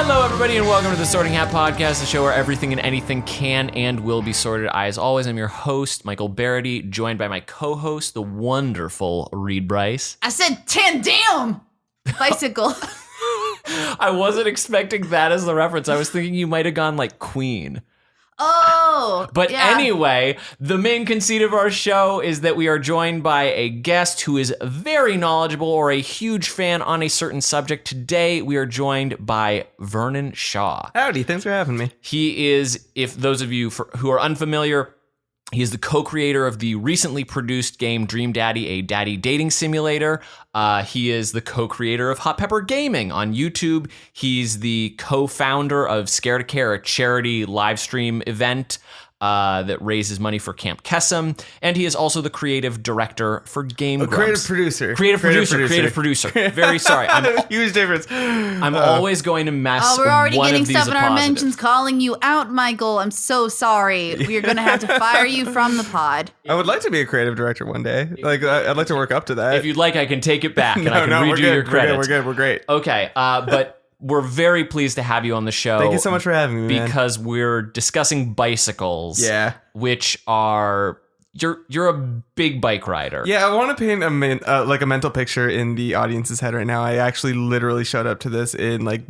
Hello, everybody, and welcome to the Sorting Hat Podcast, the show where everything and anything can and will be sorted. I, as always, am your host, Michael Barryte, joined by my co-host, the wonderful Brice. I said tandem bicycle. I wasn't expecting that as the reference. I was thinking you might have gone like Queen. Oh, But yeah. anyway, the main conceit of our show is that we are joined by a guest who is very knowledgeable or a huge fan on a certain subject. Today, we are joined by Vernon Shaw. Howdy, thanks for having me. He is, if those of you who are unfamiliar, he is the co-creator of the recently produced game Dream Daddy, a daddy dating simulator. He is the co-creator of Hot Pepper Gaming on YouTube. He's the co-founder of Scare to Care, a charity live stream event that raises money for Camp Kesem. And he is also the creative director for Game Grumps. Creative producer. Creative producer. Very sorry. Huge difference. I'm always going to mess Oh, we're already one getting of these stuff in our appositive. mentions calling you out, Michael. I'm so sorry. We're going to have to fire you from the pod. I would like to be a creative director one day. Like, I'd like to work up to that. If you'd like, I can take it back and I can we're redo good. your credits. We're great. Okay, but we're very pleased to have you on the show. Thank you so much for having me, man. Because we're discussing bicycles. Yeah. Which are you're a big bike rider. Yeah, I want to paint a mental picture in the audience's head right now. I actually literally showed up to this in like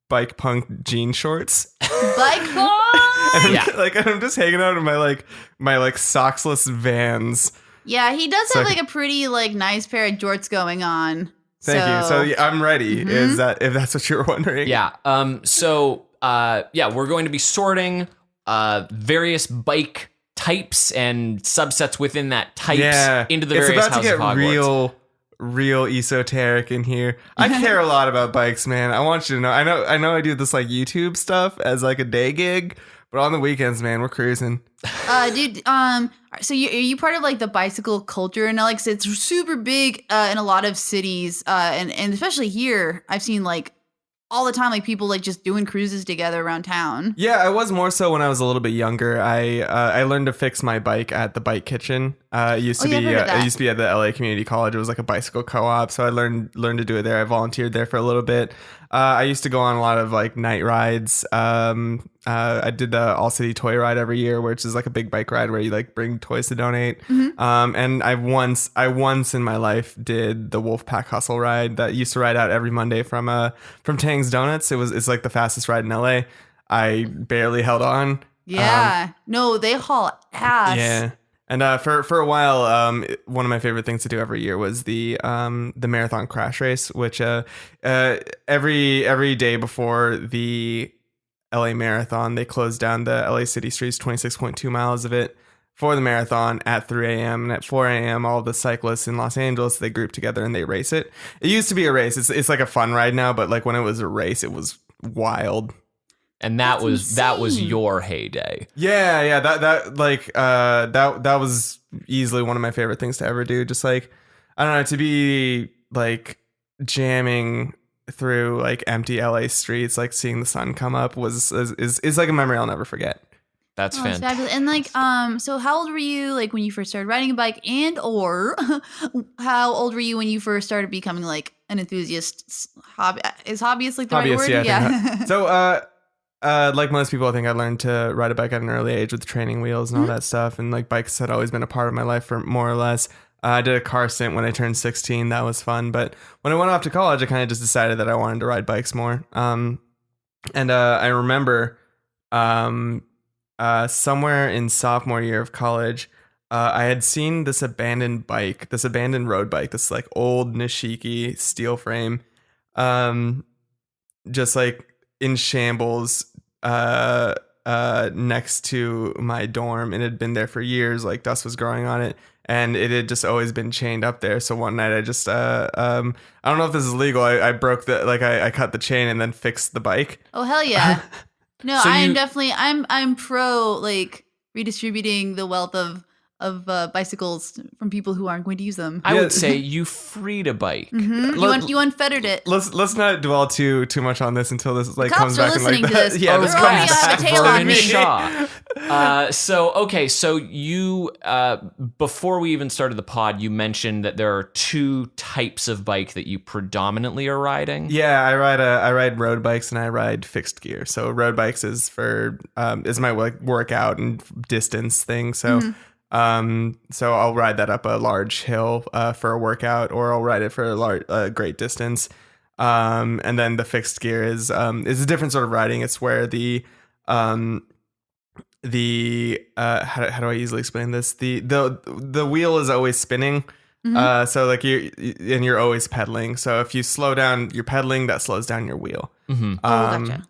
bike punk jean shorts. Bike punk? And Yeah. I'm just hanging out in my socksless Vans. Yeah, he does So- have like a pretty like nice pair of jorts going on. Thank you. So yeah, I'm ready. Is that if that's what you were wondering? Yeah. We're going to be sorting various bike types and subsets within that types into the various it's about houses to of get Hogwarts. real esoteric in here. I care a lot about bikes, man. I want you to know. I know I do this like YouTube stuff as like a day gig, but on the weekends, man, we're cruising. Dude, so are you part of like the bicycle culture? And like, so it's super big in a lot of cities, and especially here, I've seen like all the time, like people like just doing cruises together around town. Yeah, I was more so when I was a little bit younger. I learned to fix my bike at the bike kitchen. It used to be at the LA Community College. It was like a bicycle co-op, so I learned to do it there. I volunteered there for a little bit. I used to go on a lot of like night rides. I did the All City Toy Ride every year, which is like a big bike ride where you like bring toys to donate. And I once in my life did the Wolfpack Hustle ride that used to ride out every Monday from Tang's Donuts. It's like the fastest ride in LA. I barely held on. Yeah, no, they haul ass. Yeah. And for a while, one of my favorite things to do every year was the marathon crash race, which every day before the LA Marathon, they closed down the LA city streets, 26.2 miles of it, for the marathon at 3 a.m. And at 4 a.m., all the cyclists in Los Angeles, they group together and they race it. It used to be a race. It's like a fun ride now, but like when it was a race, it was wild. And that was your heyday. Yeah, that was easily one of my favorite things to ever do. Just like, I don't know, to be like jamming through like empty LA streets, like seeing the sun come up is like a memory I'll never forget. That's fantastic. Fabulous. And like, so how old were you like when you first started riding a bike, and or how old were you when you first started becoming like an enthusiast? Is hobbyist like the right word? Yeah. So, like most people, I think I learned to ride a bike at an early age with training wheels and all that stuff. And like bikes had always been a part of my life for more or less. I did a car stint when I turned 16. That was fun. But when I went off to college, I kind of just decided that I wanted to ride bikes more. And I remember somewhere in sophomore year of college, I had seen this abandoned road bike, this like old Nishiki steel frame, just like in shambles next to my dorm, and it had been there for years. Like dust was growing on it, and it had just always been chained up there. So one night I just I don't know if this is legal. I broke I cut the chain and then fixed the bike. Oh hell yeah. No, So I'm pro like redistributing the wealth of bicycles from people who aren't going to use them. I would say you freed a bike. You unfettered it. Let's not dwell too much on this until this like Cops comes are back and listening like to this. yeah, They're this already comes on back the tail for on Vernon me. Shaw. So you before we even started the pod, you mentioned that there are two types of bike that you predominantly are riding. Yeah, I ride road bikes and I ride fixed gear. So road bikes is for is my workout and distance thing. So so I'll ride that up a large hill for a workout, or I'll ride it for a great distance. And then the fixed gear is a different sort of riding. It's where how do I easily explain this? The wheel is always spinning. So like you're always pedaling. So if you slow down your pedaling, that slows down your wheel. Gotcha.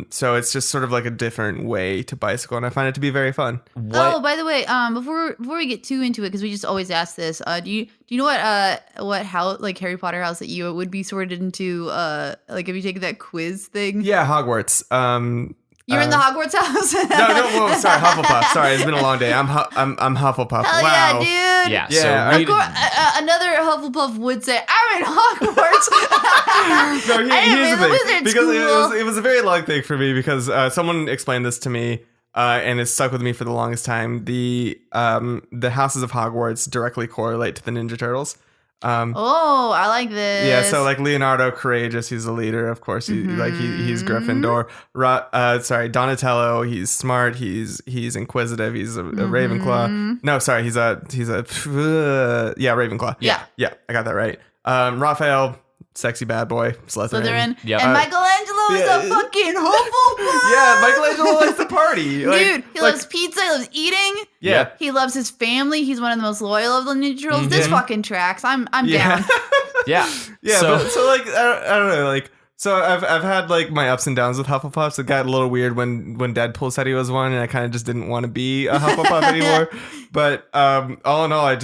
So it's just sort of like a different way to bicycle, and I find it to be very fun. Oh, by the way, before we get too into it, because we just always ask this, do you know what house, like Harry Potter house, that you would be sorted into? Like if you take that quiz thing. Yeah, Hogwarts. You're in the Hogwarts house. No, whoa, sorry, Hufflepuff. Sorry, it's been a long day. I'm Hufflepuff. Hell wow. yeah, dude. Yeah. Yeah, So Of course, another Hufflepuff would say, "I'm in Hogwarts." No, here's the thing. Wizard Because school. it was a very long thing for me, because someone explained this to me, and it stuck with me for the longest time. The houses of Hogwarts directly correlate to the Ninja Turtles. Oh, I like this. Yeah, so like Leonardo Courageous, he's the leader, of course. He's Gryffindor. Donatello, he's smart. He's inquisitive. He's a Ravenclaw. No, sorry, he's a Ravenclaw. Yeah. I got that right. Raphael, sexy bad boy, Slytherin. Yep. And Michelangelo is a fucking Hufflepuff. Yeah, Michelangelo likes to party. Dude, he loves pizza. He loves eating. Yeah. He loves his family. He's one of the most loyal of the Ninja Turtles. This fucking tracks. I'm down. Yeah. Yeah, So, so like I don't know, like, so I've had like my ups and downs with Hufflepuffs. It got a little weird when Deadpool said he was one, and I kind of just didn't want to be a Hufflepuff anymore. But all in all, I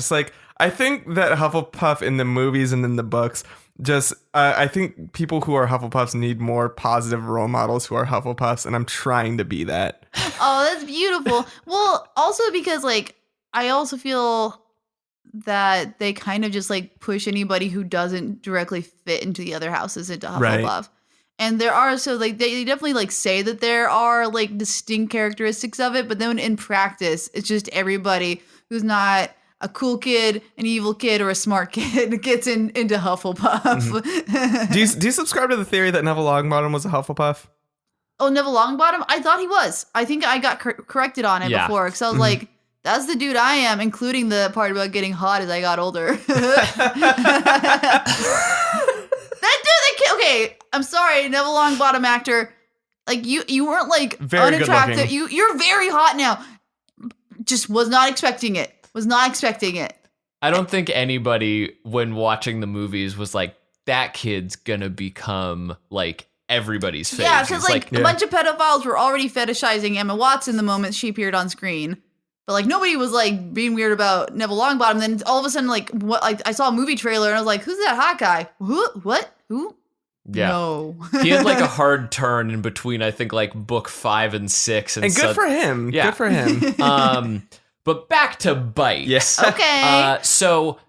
think that Hufflepuff in the movies and in the books, just I think people who are Hufflepuffs need more positive role models who are Hufflepuffs, and I'm trying to be that. Oh, that's beautiful. Well, also because like I also feel that they kind of just like push anybody who doesn't directly fit into the other houses into Hufflepuff. Right. And there are, so like they definitely like say that there are like distinct characteristics of it, but then in practice, it's just everybody who's not a cool kid, an evil kid, or a smart kid gets into Hufflepuff. Do you subscribe to the theory that Neville Longbottom was a Hufflepuff? Oh, Neville Longbottom? I thought he was. I think I got corrected on it before, because I was like, that's the dude I am, including the part about getting hot as I got older. Okay, I'm sorry, Neville Longbottom actor. Like you weren't like very unattractive. You're very hot now. Just was not expecting it. I don't think anybody, when watching the movies, was like, that kid's gonna become like everybody's favorite. Yeah, because like a bunch of pedophiles were already fetishizing Emma Watson the moment she appeared on screen. But like nobody was like being weird about Neville Longbottom. Then all of a sudden, like what? Like I saw a movie trailer and I was like, "Who's that hot guy? Who? What? Who?" Yeah. No. He had like a hard turn in between, I think, like book 5 and 6, And good for him. Yeah. Good for him. But back to bikes. Yes. Okay. So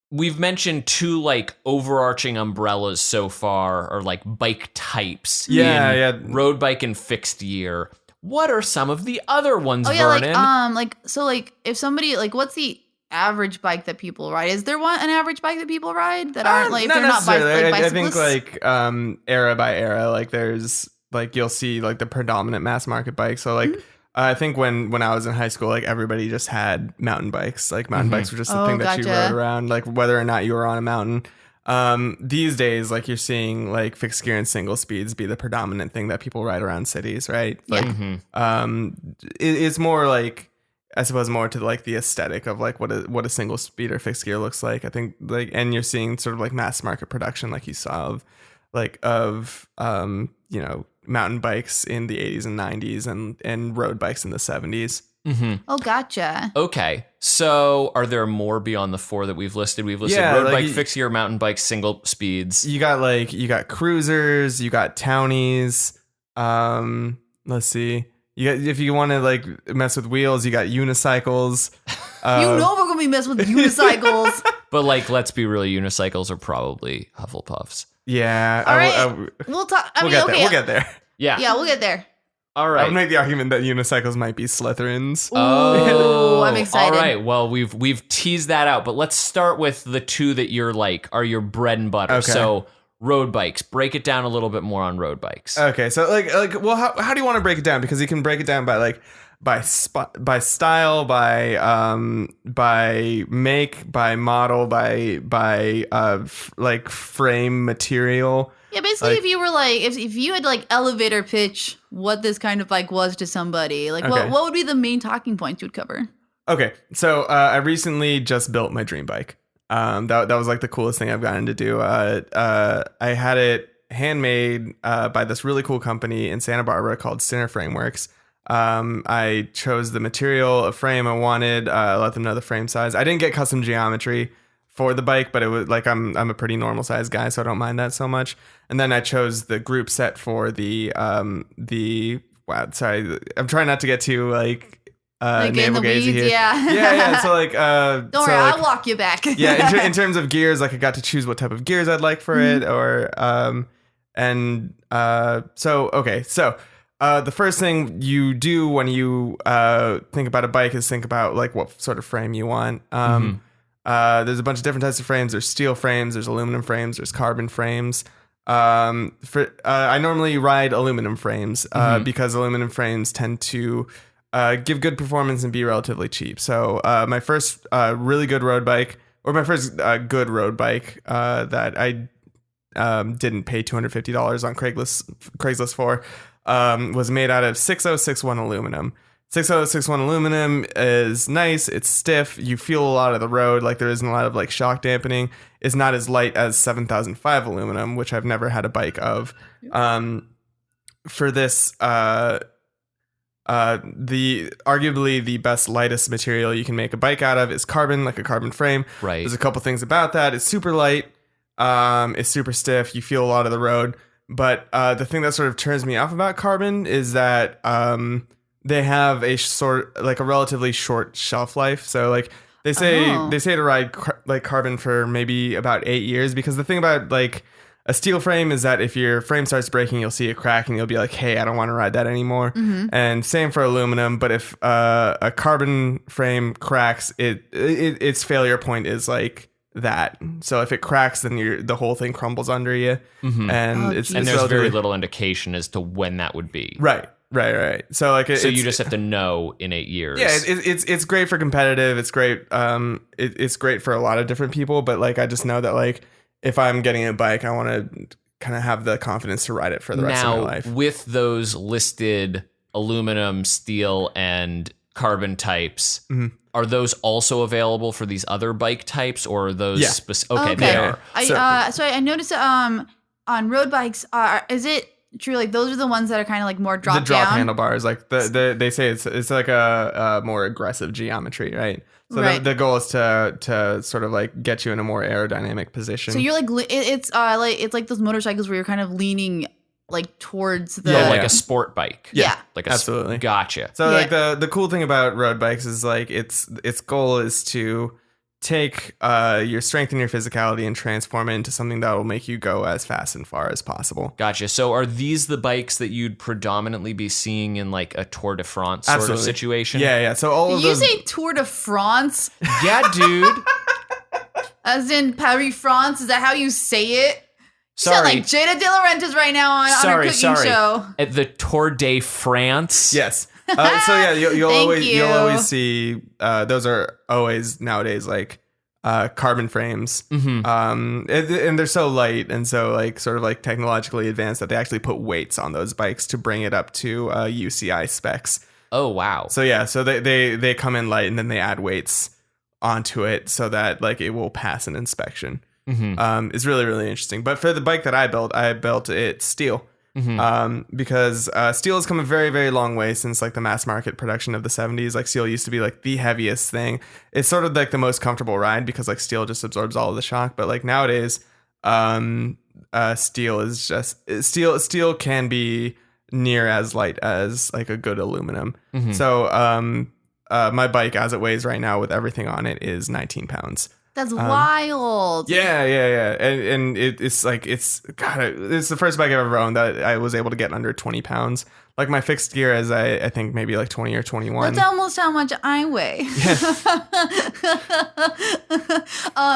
we've mentioned two like overarching umbrellas so far, or like bike types. Yeah. Road bike and fixed gear. What are some of the other ones, Oh yeah, Vernon? so if somebody like, what's the average bike that people ride? Is there an average bike that people ride that aren't like, if they're not necessarily. bicyclists? I think like era by era, like there's like you'll see like the predominant mass market bikes. So like I think when I was in high school, like everybody just had mountain bikes. Like mountain bikes were just the thing that you rode around, like whether or not you were on a mountain. These days, like you're seeing like fixed gear and single speeds be the predominant thing that people ride around cities, right? Like, it's more like, I suppose, more to like the aesthetic of like what a single speed or fixed gear looks like. I think like, and you're seeing sort of like mass market production, like you saw of mountain bikes in the 80s and 90s and road bikes in the 70s. Oh, gotcha. Okay, so are there more beyond the 4 that we've listed? We've listed road bike, fixed gear, mountain bike, single speeds. You got cruisers, you got townies. Let's see. You got, if you want to like mess with wheels, you got unicycles. We're gonna be messing with unicycles. But like, let's be real, unicycles are probably Hufflepuffs. Yeah. All right. We'll talk. We'll get there. Yeah. Yeah, we'll get there. All I right. would make the argument that unicycles might be Slytherins. Ooh, I'm excited. All right. Well, we've teased that out, but let's start with the two that you're like are your bread and butter. Okay. So road bikes. Break it down a little bit more on road bikes. Okay, so well, how do you want to break it down? Because you can break it down by style, by make, by model, by frame material. Yeah, basically, if you were like, if you had like elevator pitch what this kind of bike was to somebody, like Okay. what would be the main talking points you would cover? Okay, so I recently just built my dream bike. That was like the coolest thing I've gotten to do. I had it handmade by this really cool company in Santa Barbara called Sinner Frameworks. I chose the material, a frame I wanted. Let them know the frame size. I didn't get custom geometry for the bike, but it was like I'm a pretty normal sized guy, so I don't mind that so much. And then I chose the group set for the wow, sorry, I'm trying not to get too like navel gazing here. Yeah. So like, don't worry, I'll walk you back. Yeah, in terms of gears, like I got to choose what type of gears I'd like for it, or the first thing you do when you think about a bike is think about like what sort of frame you want. There's a bunch of different types of frames. There's steel frames, there's aluminum frames, there's carbon frames. I normally ride aluminum frames because aluminum frames tend to give good performance and be relatively cheap. So my first really good road bike, or my first good road bike that I didn't pay $250 on Craigslist for, was made out of 6061 aluminum. 6061 aluminum is nice. It's stiff. You feel a lot of the road. Like there isn't a lot of like shock dampening. It's not as light as 7005 aluminum, which I've never had a bike of. For this, arguably the best lightest material you can make a bike out of is carbon, like a carbon frame. Right. There's a couple things about that. It's super light. It's super stiff. You feel a lot of the road. But the thing that sort of turns me off about carbon is that they have a relatively short shelf life. So like they say to ride like carbon for maybe about 8 years, because the thing about like a steel frame is that if your frame starts breaking, you'll see a crack and you'll be like, hey, I don't want to ride that anymore. And same for aluminum. But if a carbon frame cracks, its failure point is like that. So if it cracks, then the whole thing crumbles under you. And there's very little indication as to when that would be. Right. So like, so you just have to know in 8 years. Yeah, it's great for competitive. It's great. It's great for a lot of different people. But like, I just know that like, if I'm getting a bike, I want to kind of have the confidence to ride it for the rest of my life. With those listed aluminum, steel, and carbon types, are those also available for these other bike types, or are those? Yeah. Okay, they are. So I noticed on road bikes, is it true like those are the ones that are kind of like more drop down? The drop handlebars, like they say it's like a more aggressive geometry, right? So the goal is to sort of like get you in a more aerodynamic position. So you're like it's like those motorcycles where you're kind of leaning like towards the like a sport bike. Yeah. Like absolutely. Gotcha. So like the cool thing about road bikes is like its goal is to take your strength and your physicality and transform it into something that will make you go as fast and far as possible. Gotcha. So are these the bikes that you'd predominantly be seeing in like a Tour de France sort of situation? Yeah. So all of those. You say Tour de France? Yeah, dude. As in Paris, France? Is that how you say it? Sorry. You sound like Jada De Laurentiis right now on her cooking show. At the Tour de France? Yes. So yeah, you'll always see those are always nowadays like carbon frames, and they're so light and so like sort of like technologically advanced that they actually put weights on those bikes to bring it up to UCI specs. Oh wow! So yeah, so they come in light and then they add weights onto it so that like it will pass an inspection. It's really, really interesting. But for the bike that I built it steel. Because steel has come a very, very long way since like the mass market production of the 70s. Like steel used to be like the heaviest thing. It's sort of like the most comfortable ride because like steel just absorbs all of the shock. But like nowadays, steel is just steel can be near as light as like a good aluminum. So my bike as it weighs right now with everything on it is 19 pounds. That's wild. Yeah. And it's the first bike I've ever owned that I was able to get under 20 pounds. Like my fixed gear is I think maybe like 20 or 21. That's almost how much I weigh.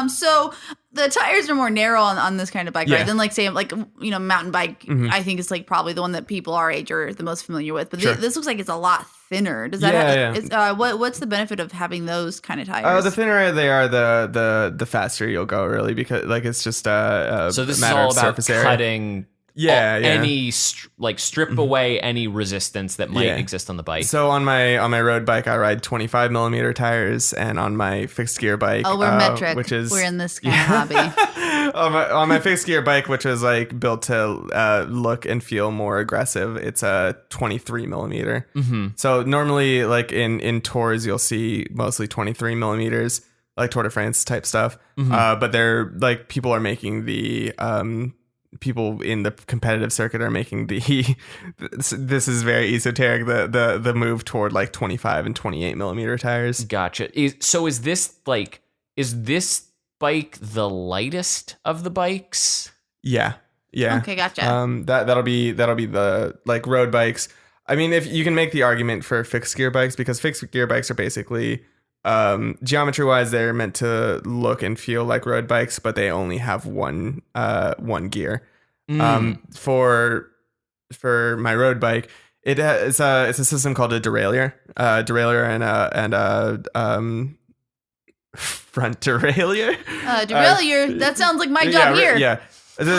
So the tires are more narrow on this kind of bike, right? Than like say like mountain bike. I think it's like probably the one that people our age are the most familiar with. But this looks like it's a lot thinner. Does that? What's the benefit of having those kind of tires? The thinner they are, the faster you'll go, really, because like it's just so this matter is all of about surface area. Cutting. Any strip away any resistance that might exist on the bike. So on my road bike, I ride 25 millimeter tires, and on my fixed gear bike, we're metric, which is we're in this kind of hobby. on my fixed gear bike, which is like built to look and feel more aggressive, it's a 23 millimeter. So normally, like in tours, you'll see mostly 23 millimeters, like Tour de France type stuff. But they're like people are making the people in the competitive circuit are making this is very esoteric, the move toward like 25 and 28 millimeter tires. Gotcha. So is this bike the lightest of the bikes? Yeah. Okay, gotcha. That'll be the like road bikes. I mean, if you can make the argument for fixed gear bikes, because fixed gear bikes are basically geometry wise, they're meant to look and feel like road bikes, but they only have one gear. For my road bike, it's a system called a derailleur and a front derailleur. Derailleur. That sounds like my job here. Yeah. There's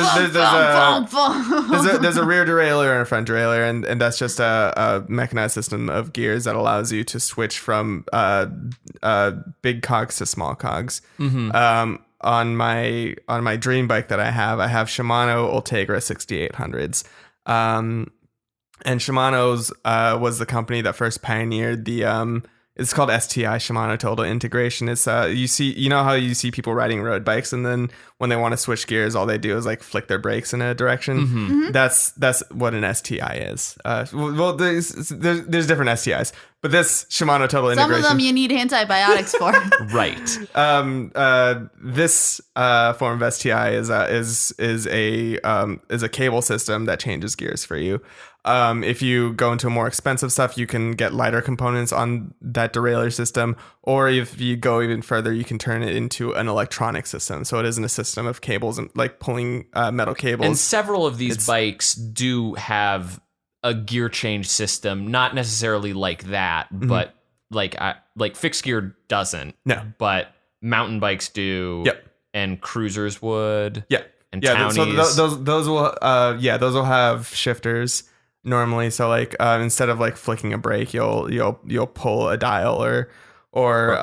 a rear derailleur and a front derailleur, and that's just a mechanized system of gears that allows you to switch from big cogs to small cogs. On my dream bike that I have Shimano Ultegra 6800s, and Shimano's was the company that first pioneered the it's called STI, Shimano Total Integration. It's how you see people riding road bikes, and then when they want to switch gears, all they do is like flick their brakes in a direction. That's what an STI is. Well, there's different STIs, but this Shimano Total Integration. Some of them you need antibiotics for. Right. This form of STI is a cable system that changes gears for you. If you go into more expensive stuff, you can get lighter components on that derailleur system, or if you go even further, you can turn it into an electronic system. So it isn't a system of cables and like pulling metal cables. And several of these bikes do have a gear change system, not necessarily like that, but like fixed gear doesn't. No, but mountain bikes do. Yep, and cruisers would. Yeah, and townies. So those will have shifters. Normally, so like instead of like flicking a brake, you'll pull a dial, or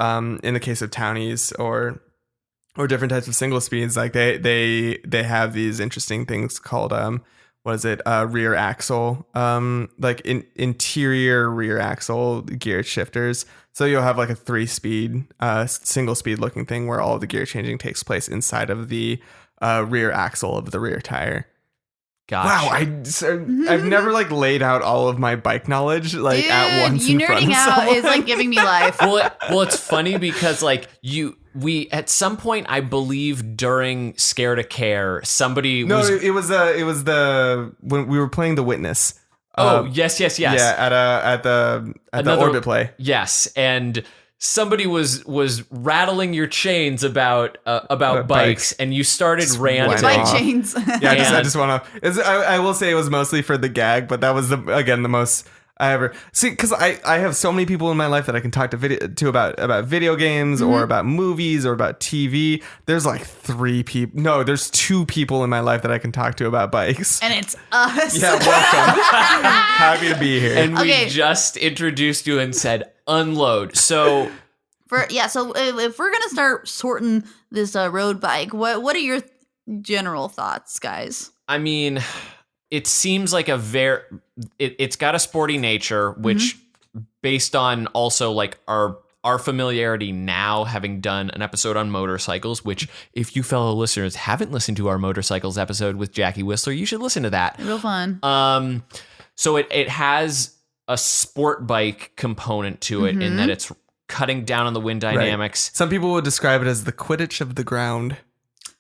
in the case of townies or different types of single speeds, like they have these interesting things called rear axle, like interior rear axle gear shifters. So you'll have like a 3-speed single speed looking thing where all of the gear changing takes place inside of the rear axle of the rear tire. Gosh. Wow, I've never like laid out all of my bike knowledge like at once in front of someone. Is like giving me life. Well, it's funny because like we at some point, I believe during Scare to Care, somebody it was when we were playing The Witness. Yes. Yeah, at the Orbit Play. Yes, and somebody was rattling your chains about bikes, and you started ranting. Bike chains. Yeah, I just want to. I will say it was mostly for the gag, but that was the most I ever see, because I have so many people in my life that I can talk to about video games or about movies or about TV. There's like 3 people. No, there's 2 people in my life that I can talk to about bikes, and it's us. Yeah, welcome. Happy to be here. And we just introduced you and said unload. So so if we're gonna start sorting this road bike, what are your general thoughts, guys? I mean, it seems like it's got a sporty nature, which based on also like our familiarity now, having done an episode on motorcycles, which if you fellow listeners haven't listened to our motorcycles episode with Jackie Whistler, you should listen to that. Real fun. So it has a sport bike component to it in that it's cutting down on the wind dynamics. Right. Some people would describe it as the Quidditch of the ground.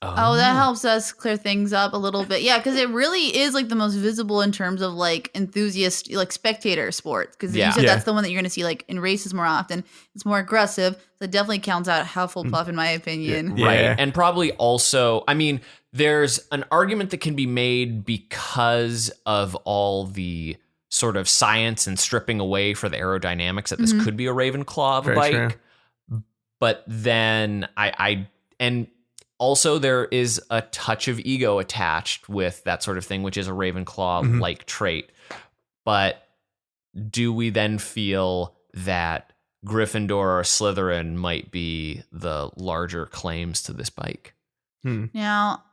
Oh, that helps us clear things up a little bit. Yeah, because it really is like the most visible in terms of like enthusiast, like spectator sports. Because you said that's the one that you're going to see like in races more often. It's more aggressive. So it definitely counts out Hufflepuff in my opinion. Yeah. Right. And probably also, I mean, there's an argument that can be made because of all the sort of science and stripping away for the aerodynamics that this could be a Ravenclaw of a bike. True. But then and also there is a touch of ego attached with that sort of thing, which is a Ravenclaw-like trait. But do we then feel that Gryffindor or Slytherin might be the larger claims to this bike? Now,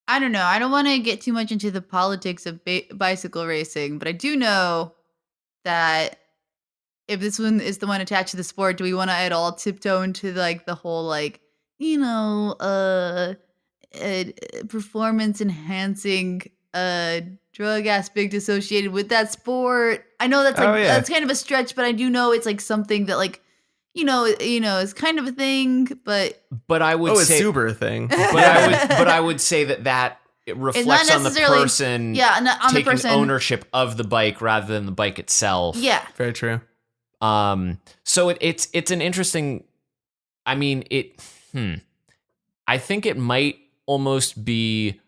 I don't know. I don't want to get too much into the politics of bicycle racing, but I do know that if this one is the one attached to the sport, do we want to at all tiptoe into like the whole like, performance enhancing drug aspect associated with that sport? I know that's like that's kind of a stretch, but I do know it's like something that like is kind of a thing, but I would say it's super thing. But I would say that it reflects on the person taking ownership of the bike rather than the bike itself. Yeah. Very true. So it's an interesting, I mean, I think it might almost be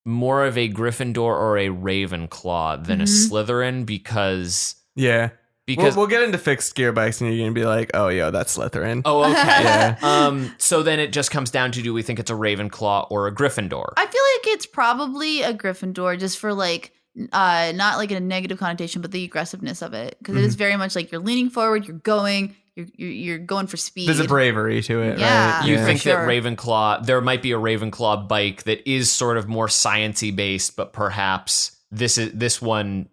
more of a Gryffindor or a Ravenclaw than a Slytherin because we'll get into fixed gear bikes and you're going to be like, oh, yo, that's Slytherin. Oh, okay. So then it just comes down to, do we think it's a Ravenclaw or a Gryffindor? I feel like it's probably a Gryffindor just for like, not like a negative connotation, but the aggressiveness of it. Because it is very much like you're leaning forward, you're going for speed. There's a bravery to it, right? You think that Ravenclaw, there might be a Ravenclaw bike that is sort of more sciencey based, but perhaps this one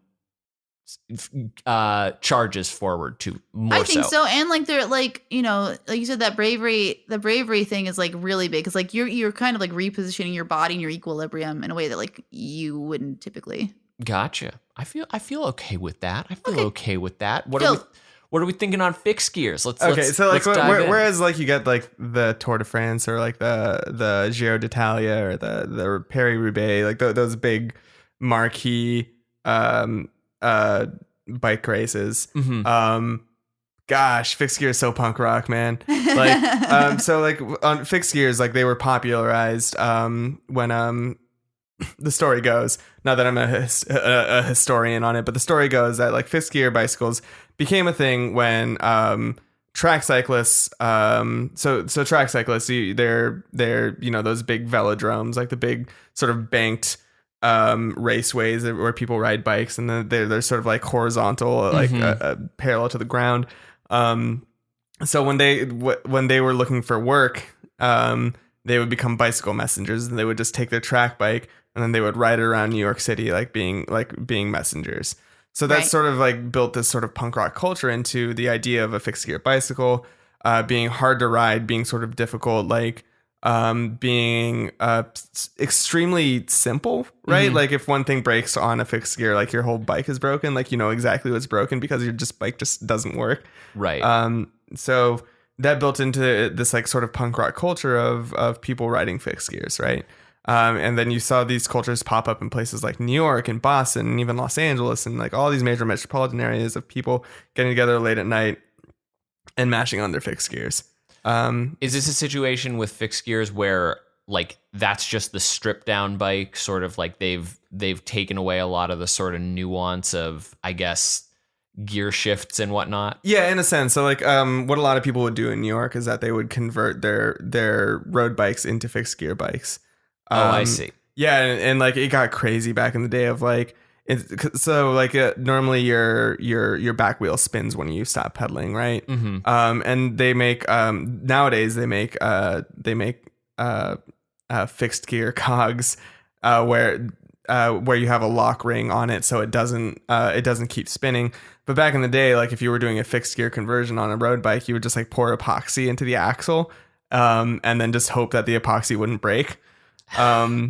charges forward to more. I think so. And like they're like, like you said, that the bravery thing is like really big. Cause like you're kind of like repositioning your body and your equilibrium in a way that like you wouldn't typically. Gotcha. I feel okay with that. Okay with that. What are we thinking on fixed gears? So like whereas like you get like the Tour de France or like the Giro d'Italia or the Paris-Roubaix, like those big marquee bike races. Gosh, fixed gear is so punk rock, man. Like so like on fixed gears, like they were popularized when the story goes, not that I'm a historian on it, but the story goes that like fixed gear bicycles became a thing when track cyclists so track cyclists, they're those big velodromes, like the big sort of banked raceways where people ride bikes, and then they're sort of like horizontal, like parallel to the ground. So when they were looking for work, they would become bicycle messengers, and they would just take their track bike and then they would ride around New York City like being messengers. So that's sort of like built this sort of punk rock culture into the idea of a fixed gear bicycle being hard to ride, being sort of difficult, like being extremely simple, right? Like if one thing breaks on a fixed gear, like your whole bike is broken, like you know exactly what's broken because your bike just doesn't work. Right. So that built into this like sort of punk rock culture of people riding fixed gears, right? And then you saw these cultures pop up in places like New York and Boston and even Los Angeles and like all these major metropolitan areas of people getting together late at night and mashing on their fixed gears. Is this a situation with fixed gears where like that's just the stripped down bike, sort of like they've taken away a lot of the sort of nuance of, I guess, gear shifts and whatnot? Yeah, in a sense. So like what a lot of people would do in New York is that they would convert their road bikes into fixed gear bikes. I see. Yeah, and like it got crazy back in the day of like normally your back wheel spins when you stop pedaling, right? And they make nowadays they make fixed gear cogs where you have a lock ring on it so it doesn't keep spinning. But back in the day, like if you were doing a fixed gear conversion on a road bike, you would just like pour epoxy into the axle and then just hope that the epoxy wouldn't break. But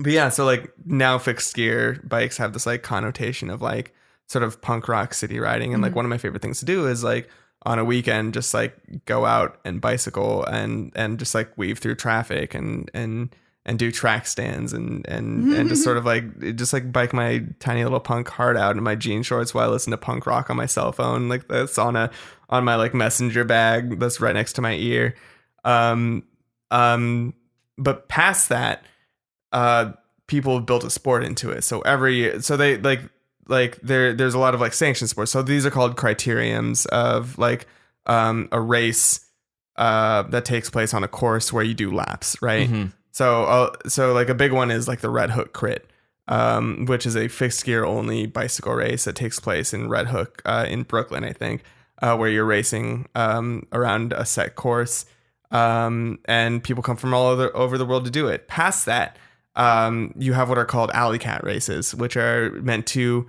yeah, so like now fixed gear bikes have this like connotation of like sort of punk rock city riding. And like one of my favorite things to do is like on a weekend, just like go out and bicycle and just like weave through traffic and do track stands and just sort of like just like bike my tiny little punk heart out in my jean shorts while I listen to punk rock on my cell phone. Like that's on my like messenger bag that's right next to my ear. But past that, people have built a sport into it. So they there's a lot of like sanctioned sports. So these are called criteriums of like a race that takes place on a course where you do laps, right? Mm-hmm. So like a big one is like the Red Hook Crit, which is a fixed gear only bicycle race that takes place in Red Hook in Brooklyn, I think, where you're racing around a set course, and people come from all over the world to do it. Past that, you have what are called alley cat races, which are meant to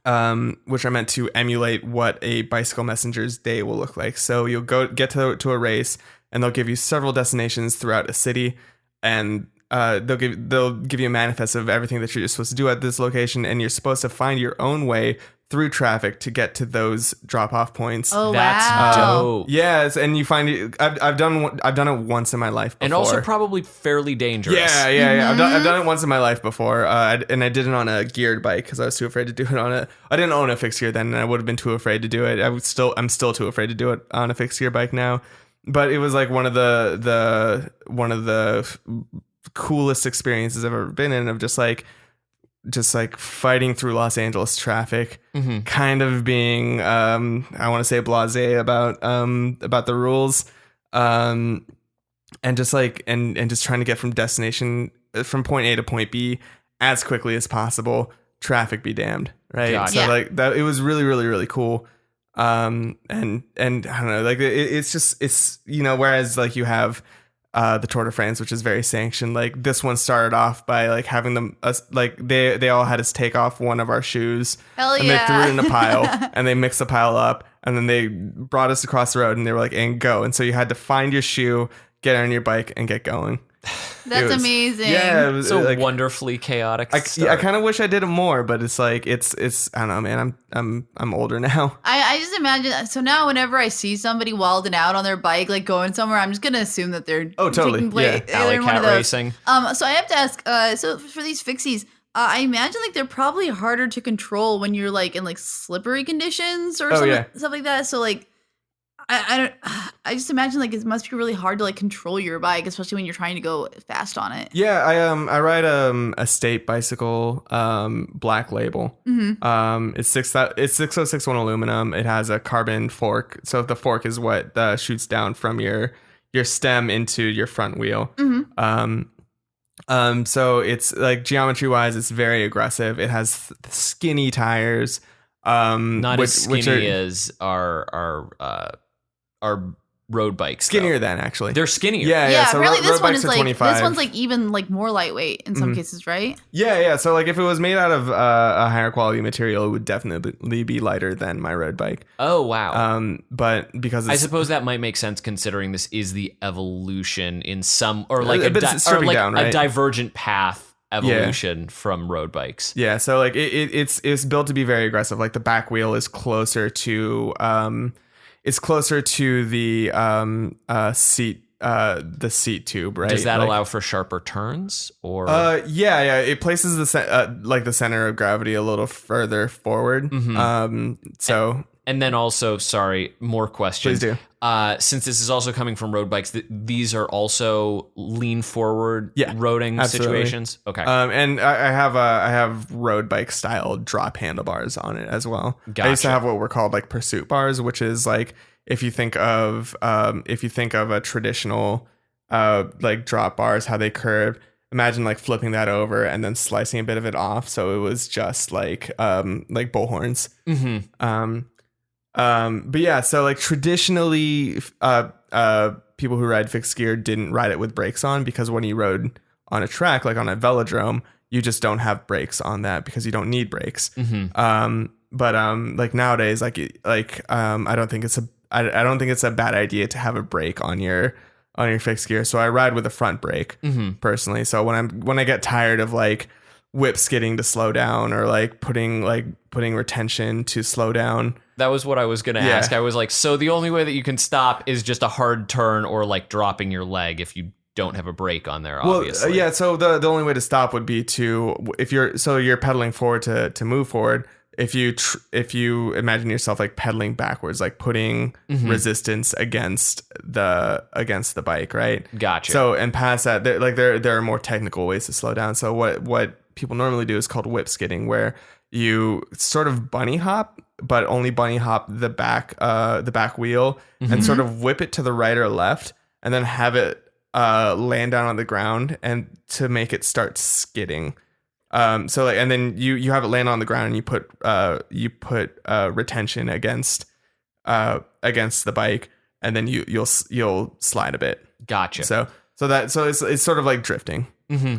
emulate what a bicycle messenger's day will look like. So you'll get to a race, and they'll give you several destinations throughout a city, and they'll give you a manifest of everything that you're supposed to do at this location, and you're supposed to find your own way through traffic to get to those drop-off points. Oh, That's wow. dope. Yes, and you find it. I've done it once in my life before. And also probably fairly dangerous. Yeah. I've done it once in my life before, and I did it on a geared bike because I was too afraid to do it on a. I didn't own a fixed gear then, and I would have been too afraid to do it. I'm still too afraid to do it on a fixed gear bike now. But it was like one of the coolest experiences I've ever been in, of just like fighting through Los Angeles traffic, Mm-hmm. kind of being I want to say blasé about the rules, and just like and just trying to get from point A to point B as quickly as possible. Traffic be damned, right? Gotcha. So Yeah. like that, it was really, really, really cool. And I don't know, like it's whereas like you have the Tour de France, which is very sanctioned. Like this one started off by like having them like they all had us take off one of our shoes, Hell and yeah. they threw it in a pile, and they mixed the pile up, and then they brought us across the road, and they were like, and go. And so you had to find your shoe, get on your bike, and get going. That's amazing. Yeah, it was So like, wonderfully chaotic. I start. kind of wish I did it more, but it's like it's I don't know, man. I'm older now. I just imagine. So now, whenever I see somebody wilding out on their bike, like going somewhere, I'm just gonna assume that they're Totally. taking place. Yeah. Alley They're one cat of those. racing. So I have to ask. So for these fixies, I imagine like they're probably harder to control when you're like in like slippery conditions or stuff like that. So like, I just imagine like it must be really hard to like control your bike, especially when you're trying to go fast on it. Yeah, I ride a state bicycle, Black Label. Mm-hmm. It's 6061 aluminum. It has a carbon fork, so the fork is what shoots down from your stem into your front wheel. Mm-hmm. So it's like geometry wise, it's very aggressive. It has skinny tires. Not as which skinny as our road bikes. skinnier though. than actually. They're skinnier. Yeah. So apparently road this one bikes is are like 25. this one's like even like more lightweight in some cases, right? Yeah. So like if it was made out of a higher quality material, it would definitely be lighter than my road bike. Oh wow. But because I suppose that might make sense considering this is the evolution in some or like But it's stripping down, a right? divergent path evolution from road bikes. Yeah, so like it's built to be very aggressive. Like the back wheel is closer to the seat tube, right? Does that like, allow for sharper turns or yeah, it places the center of gravity a little further forward. So and then also, sorry, more questions. Please do. Since this is also coming from road bikes, these are also lean forward roading absolutely. situations. Okay. And I have road bike style drop handlebars on it as well. I used to Gotcha. have what were called like pursuit bars, which is like if you think of a traditional like drop bars, how they curve. Imagine like flipping that over and then slicing a bit of it off, so it was just like bullhorns. But yeah, so like traditionally, people who ride fixed gear didn't ride it with brakes on, because when you rode on a track, like on a velodrome, you just don't have brakes on that because you don't need brakes. But like nowadays, I don't think it's a bad idea to have a brake on your fixed gear. So I ride with a front brake personally. So when I get tired of like whip skidding to slow down, or like putting retention to slow down, That was what I was going to ask. I was like, so the only way that you can stop is just a hard turn or like dropping your leg if you don't have a brake on there, obviously. Well, so the only way to stop would be if you're pedaling forward to move forward. If you imagine yourself like pedaling backwards, like putting resistance against the bike, right? Gotcha. So and past that, there are more technical ways to slow down. So what people normally do is called whip skidding, where you sort of bunny hop, but only bunny hop the back wheel and sort of whip it to the right or left, and then have it land down on the ground and to make it start skidding. So like, and then you have it land on the ground and you put retention against the bike, and then you'll slide a bit. Gotcha. So it's sort of like drifting. Mm-hmm.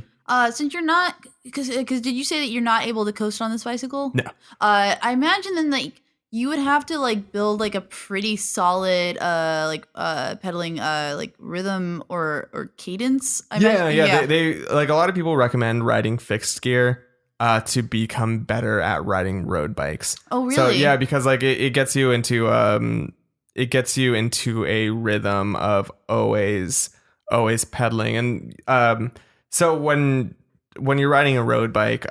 Since you're not, because did you say that you're not able to coast on this bicycle? No. I imagine then like you would have to like build like a pretty solid pedaling like rhythm or cadence. They like, a lot of people recommend riding fixed gear to become better at riding road bikes. Oh really? So yeah, because like it gets you into a rhythm of always pedaling. And so when you're riding a road bike,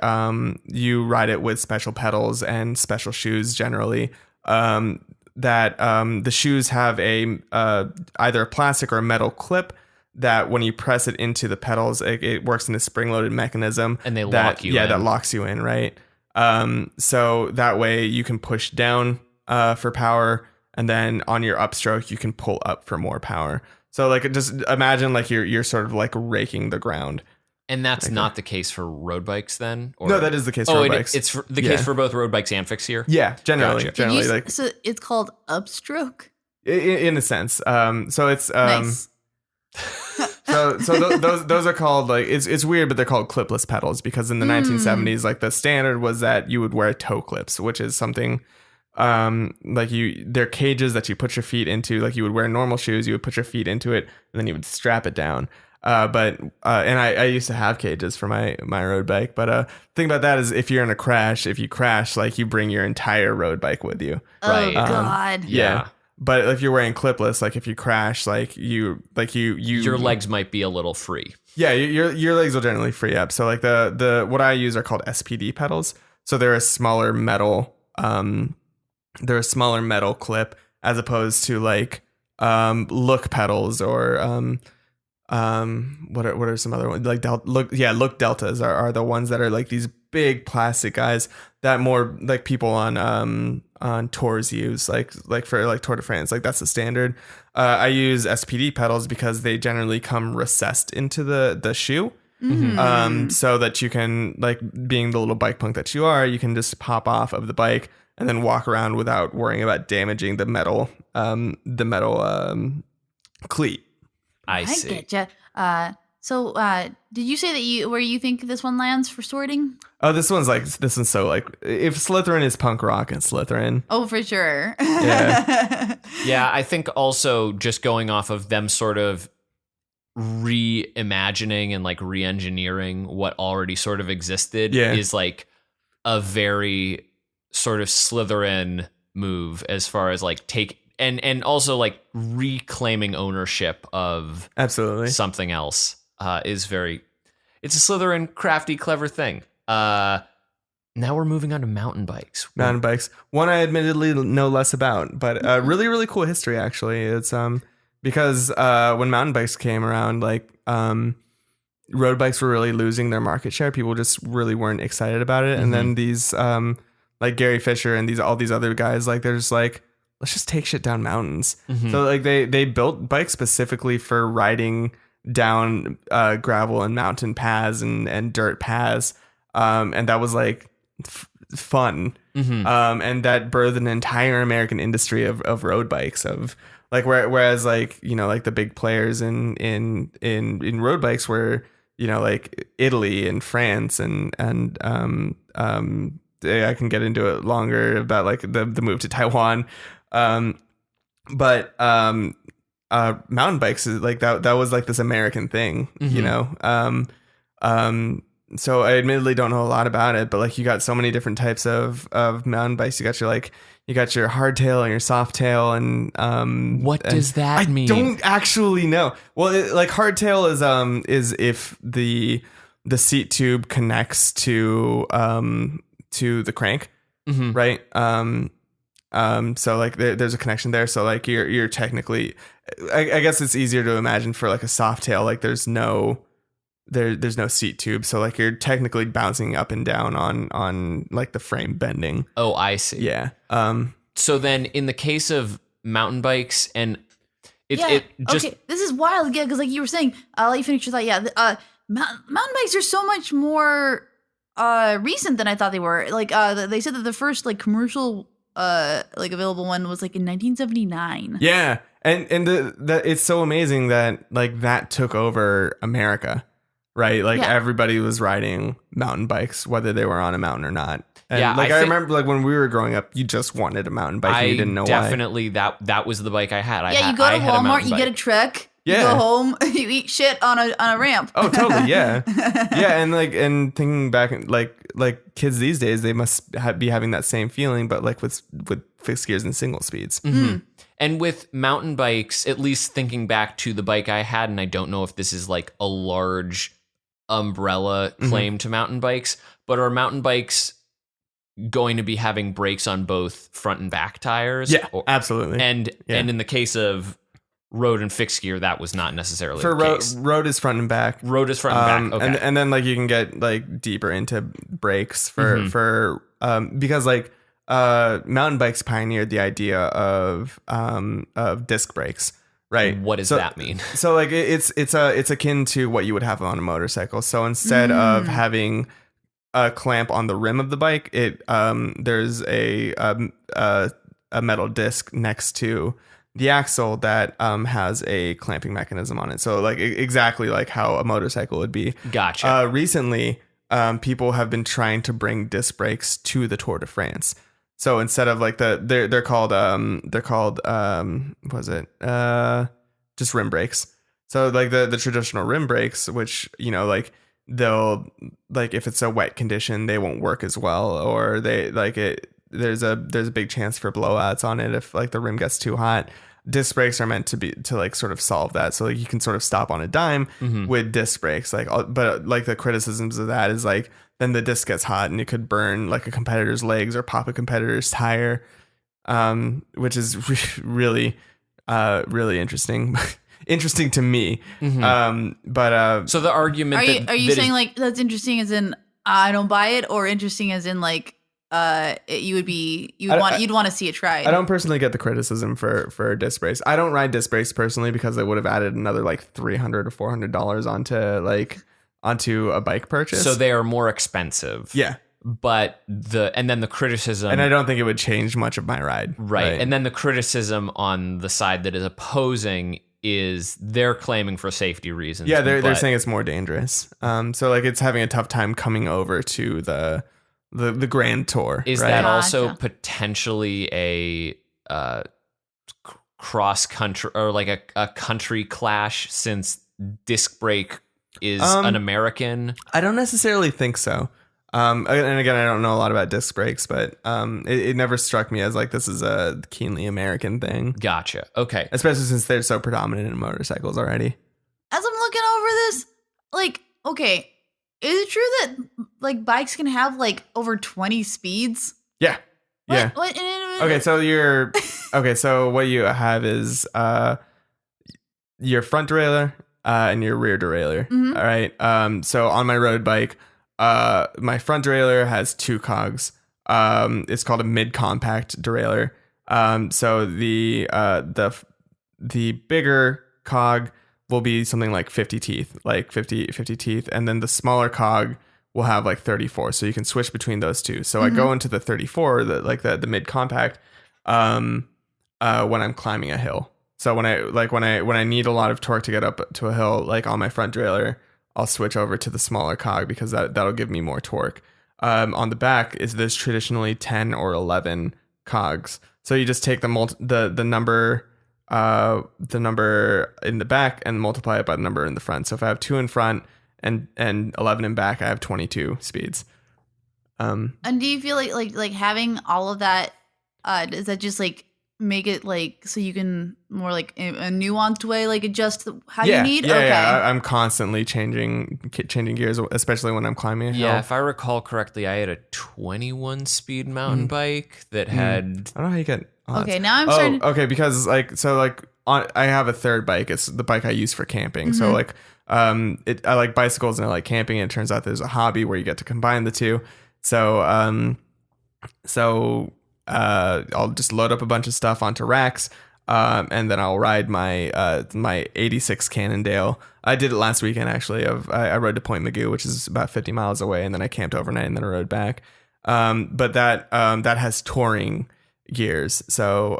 you ride it with special pedals and special shoes generally. The shoes have either a plastic or a metal clip that when you press it into the pedals, it works in a spring-loaded mechanism. And they lock you in. Yeah, that locks you in, right? So that way you can push down for power, and then on your upstroke, you can pull up for more power. So like, just imagine like you're sort of like raking the ground. And that's not the case for road bikes then? Or? No, that is the case for road bikes. It's the case for both road bikes and fixed gear? Yeah, generally. Gotcha. Generally, so it's called upstroke? In a sense. So it's... Nice. so those are called like, it's weird, but they're called clipless pedals, because in the 1970s, like the standard was that you would wear toe clips, which is something... they're cages that you put your feet into. Like you would wear normal shoes, you would put your feet into it, and then you would strap it down. And I used to have cages for my road bike, but thing about that is if you crash, like you bring your entire road bike with you. Right. Oh God. Yeah. But if you're wearing clipless, like if you crash, like you your legs might be a little free. Yeah, your legs will generally free up. So like the what I use are called SPD pedals. So they're a smaller metal clip as opposed to like look pedals or what are some other ones, like look deltas are the ones that are like these big plastic guys that more like people on tours use, like for like Tour de France, like that's the standard. I use SPD pedals because they generally come recessed into the shoe. So that you can, like, being the little bike punk that you are, you can just pop off of the bike and then walk around without worrying about damaging the metal cleat. I see. Getcha. So did you say that where you think this one lands for sorting? Oh, this one's so like, if Slytherin is punk rock, it's Slytherin. Oh, for sure. Yeah. Yeah, I think also just going off of them sort of reimagining and like re-engineering what already sort of existed is like a very sort of Slytherin move as far as like and also like reclaiming ownership of absolutely something else is very, it's a Slytherin crafty, clever thing. Now we're moving on to mountain bikes. One I admittedly know less about, but really, really cool history actually. It's because when mountain bikes came around, like road bikes were really losing their market share. People just really weren't excited about it. And then these like Gary Fisher and all these other guys, like they're just like, let's just take shit down mountains. So like they built bikes specifically for riding down gravel and mountain paths and dirt paths. And that was like fun. And that birthed an entire American industry of road bikes, of like, whereas like, you know, like the big players in road bikes were, you know, like Italy and France and I can get into it longer about like the move to Taiwan. But mountain bikes is like that was like this American thing, you know? so I admittedly don't know a lot about it, but like you got so many different types of mountain bikes. You got your hardtail and your softtail, and what does that mean? I don't actually know. Well, like hardtail is if the seat tube connects to the crank, right? So like there's a connection there. So like you're technically, I guess it's easier to imagine for like a softtail. Like there's no seat tube, so like you're technically bouncing up and down on like the frame bending. Oh, I see. Yeah. So then in the case of mountain bikes, and okay, this is wild again, because like you were saying, I'll let you finish your thought. Yeah, mountain bikes are so much more recent than I thought they were. Like they said that the first like commercial like available one was like in 1979. Yeah, and it's so amazing that like that took over America. Right, like everybody was riding mountain bikes, whether they were on a mountain or not. And like I remember, like when we were growing up, you just wanted a mountain bike. And you didn't know definitely why. that was the bike I had. You go to Walmart, you get a Trek. Yeah. You go home, you eat shit on a ramp. Oh, totally, yeah, yeah. And thinking back, like kids these days, they must be having that same feeling, but like with fixed gears and single speeds. Mm-hmm. And with mountain bikes, at least thinking back to the bike I had, and I don't know if this is like a large umbrella claim to mountain bikes, but are mountain bikes going to be having brakes on both front and back tires? Yeah, absolutely. And in the case of road and fixed gear, that was not necessarily for the case. Road is front and back. Road is front and back. Okay. And then like you can get like deeper into brakes for because like mountain bikes pioneered the idea of disc brakes. Right. What does that mean? So like it's akin to what you would have on a motorcycle. So instead of having a clamp on the rim of the bike, there's a metal disc next to the axle that has a clamping mechanism on it. So like exactly like how a motorcycle would be. Gotcha. Recently, people have been trying to bring disc brakes to the Tour de France. So instead of like they're called what was it? Just rim brakes. So like the traditional rim brakes, which, you know, like they'll like if it's a wet condition, they won't work as well, or they like it. There's a big chance for blowouts on it if like the rim gets too hot. Disc brakes are meant to like sort of solve that. So like you can sort of stop on a dime with disc brakes. Like, but like the criticisms of that is like, then the disc gets hot and it could burn like a competitor's legs or pop a competitor's tire, which is really interesting. Interesting to me. But so the argument are you saying like that's interesting as in I don't buy it, or interesting as in like you'd want to see it tried? I don't personally get the criticism for disc brakes. I don't ride disc brakes personally because it would have added another like $300 or $400 onto a bike purchase. So they are more expensive. Yeah. But then the criticism, and I don't think it would change much of my ride. Right. And then the criticism on the side that is opposing is they're claiming for safety reasons. Yeah, they're saying it's more dangerous. So like it's having a tough time coming over to the Grand Tour. Is right? that also potentially a cross country or like a country clash, since disc brake is an American? I don't necessarily think so. And again, I don't know a lot about disc brakes, but it never struck me as like this is a keenly American thing. Gotcha. Okay. Especially since they're so predominant in motorcycles already. As I'm looking over this, like, okay, is it true that like bikes can have like over 20 speeds? Yeah. Yeah. What? Okay, so what you have is your front derailleur and your rear derailleur. All right. So on my road bike, my front derailleur has 2 cogs. It's called a mid-compact derailleur. So the bigger cog will be something like 50 teeth, and then the smaller cog will have like 34. So you can switch between those two. So I go into the 34, the mid-compact, when I'm climbing a hill. So when I need a lot of torque to get up to a hill, like on my front derailleur, I'll switch over to the smaller cog because that'll give me more torque. On the back there's traditionally 10 or 11 cogs. So you just take the number in the back and multiply it by the number in the front. So if I have 2 in front and 11 and back I have 22 speeds. And do you feel like having all of that, does that just like make it like so you can more like a nuanced way like adjust how you need? Yeah, I'm constantly changing gears, especially when I'm climbing a hill. Yeah, if I recall correctly, I had a 21 speed mountain bike that had I don't know how you get okay, now I'm starting. Okay, because I have a third bike. It's the bike I use for camping. So like I like bicycles and I like camping, and it turns out there's a hobby where you get to combine the two. So I'll just load up a bunch of stuff onto racks, and then I'll ride my 86 Cannondale. I did it last weekend actually. I rode to Point Magoo, which is about 50 miles away, and then I camped overnight and then I rode back. But that has touring gears. So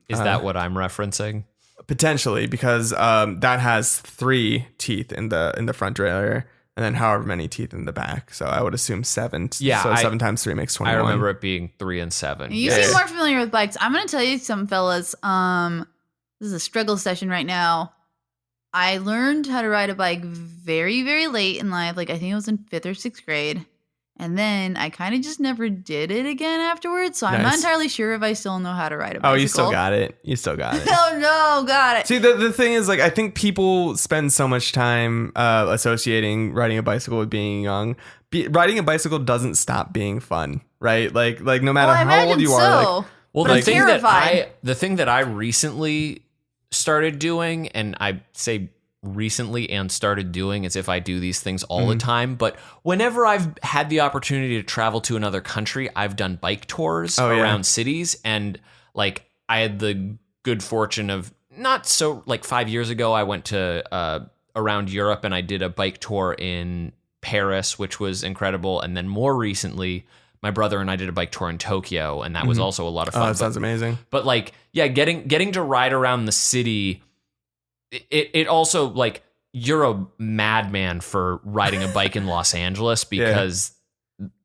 is that what I'm referencing? Potentially, because that has 3 teeth in the front derailleur, and then however many teeth in the back. So I would assume 7. Yeah, so 7 times 3 makes 21. I remember it being 3 and 7. You seem more familiar with bikes. I'm going to tell you something, fellas. This is a struggle session right now. I learned how to ride a bike very, very late in life. Like I think it was in 5th or 6th grade. And then I kind of just never did it again afterwards. So I'm not entirely sure if I still know how to ride a bicycle. Oh, you still got it. Oh, no, got it. See, the thing is, like, I think people spend so much time associating riding a bicycle with being young. Riding a bicycle doesn't stop being fun, right? Like no matter how old you are. Like, well, the thing that I recently started doing, and I say recently and started doing as if I do these things all the time, but whenever I've had the opportunity to travel to another country, I've done bike tours around cities. And like I had the good fortune of not so like 5 years ago, I went to around Europe and I did a bike tour in Paris, which was incredible. And then more recently, my brother and I did a bike tour in Tokyo, and that was also a lot of fun. Oh, that sounds amazing. But like, yeah, getting to ride around the city, it also, like, you're a madman for riding a bike in Los Angeles because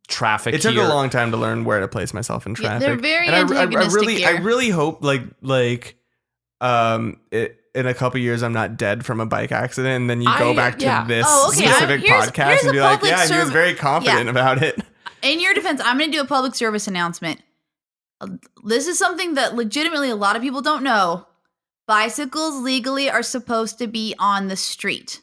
traffic. It took a long time to learn where to place myself in traffic. They're very antagonistic I really hope in a couple years I'm not dead from a bike accident, and then you go back to this specific podcast and be like, yeah, he was very confident about it. In your defense, I'm going to do a public service announcement. This is something that legitimately a lot of people don't know. Bicycles legally are supposed to be on the street.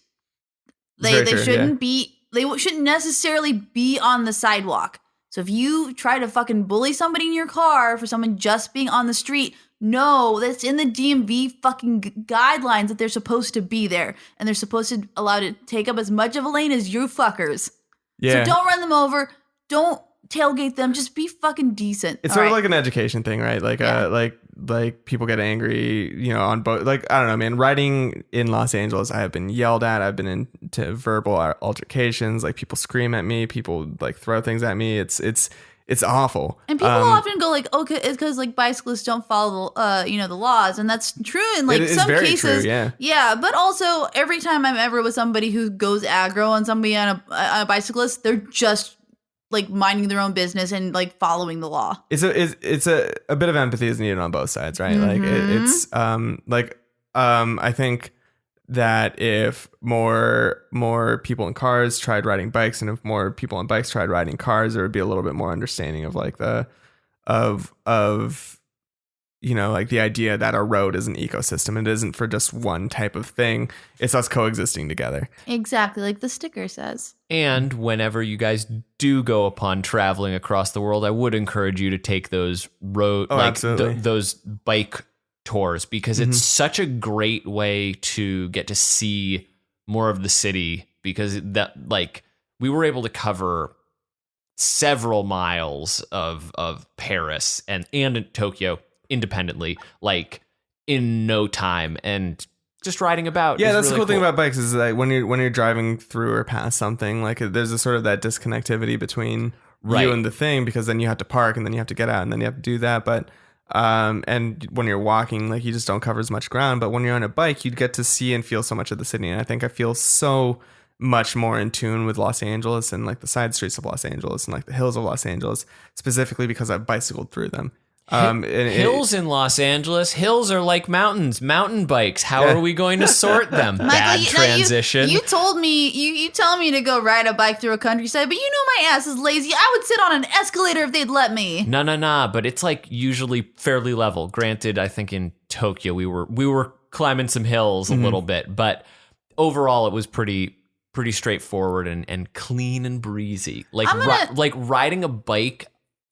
They shouldn't be. They shouldn't necessarily be on the sidewalk. So if you try to fucking bully somebody in your car for someone just being on the street, no, that's in the DMV fucking guidelines that they're supposed to be there, and they're supposed to allow to take up as much of a lane as you fuckers. Yeah. So don't run them over. Don't tailgate them. Just be fucking decent. It's sort of like an education thing, right? Like, like people get angry, on both. Like, I don't know, man. Riding in Los Angeles, I have been yelled at. I've been into verbal altercations. Like, people scream at me. People like throw things at me. It's awful. And people often go like, "Okay, it's because like bicyclists don't follow, the laws," and that's true in like some cases. True, yeah. But also, every time I'm ever with somebody who goes aggro on somebody on a bicyclist, they're just like minding their own business and like following the law. It's a bit of empathy is needed on both sides, right? Like I think that if more people in cars tried riding bikes, and if more people on bikes tried riding cars, there would be a little bit more understanding of like like the idea that a road is an ecosystem. It isn't for just one type of thing. It's us coexisting together. Exactly, like the sticker says. And whenever you guys do go upon traveling across the world, I would encourage you to take those those bike tours, because it's such a great way to get to see more of the city, because that like we were able to cover several miles of Paris and in Tokyo independently, like in no time, and just riding about. Yeah, that's really the cool thing about bikes is like when you're driving through or past something, like there's a sort of that disconnectivity between you and the thing, because then you have to park and then you have to get out and then you have to do that. But and when you're walking, like you just don't cover as much ground. But when you're on a bike, you get to see and feel so much of the city. And I think I feel so much more in tune with Los Angeles and like the side streets of Los Angeles and like the hills of Los Angeles, specifically because I've bicycled through them. Hills in Los Angeles. Hills are like mountains. Mountain bikes. How are we going to sort them? Bad transition. You told me you tell me to go ride a bike through a countryside, but you know my ass is lazy. I would sit on an escalator if they'd let me. Nah. But it's like usually fairly level. Granted, I think in Tokyo we were climbing some hills a little bit, but overall it was pretty straightforward and clean and breezy. Like like riding a bike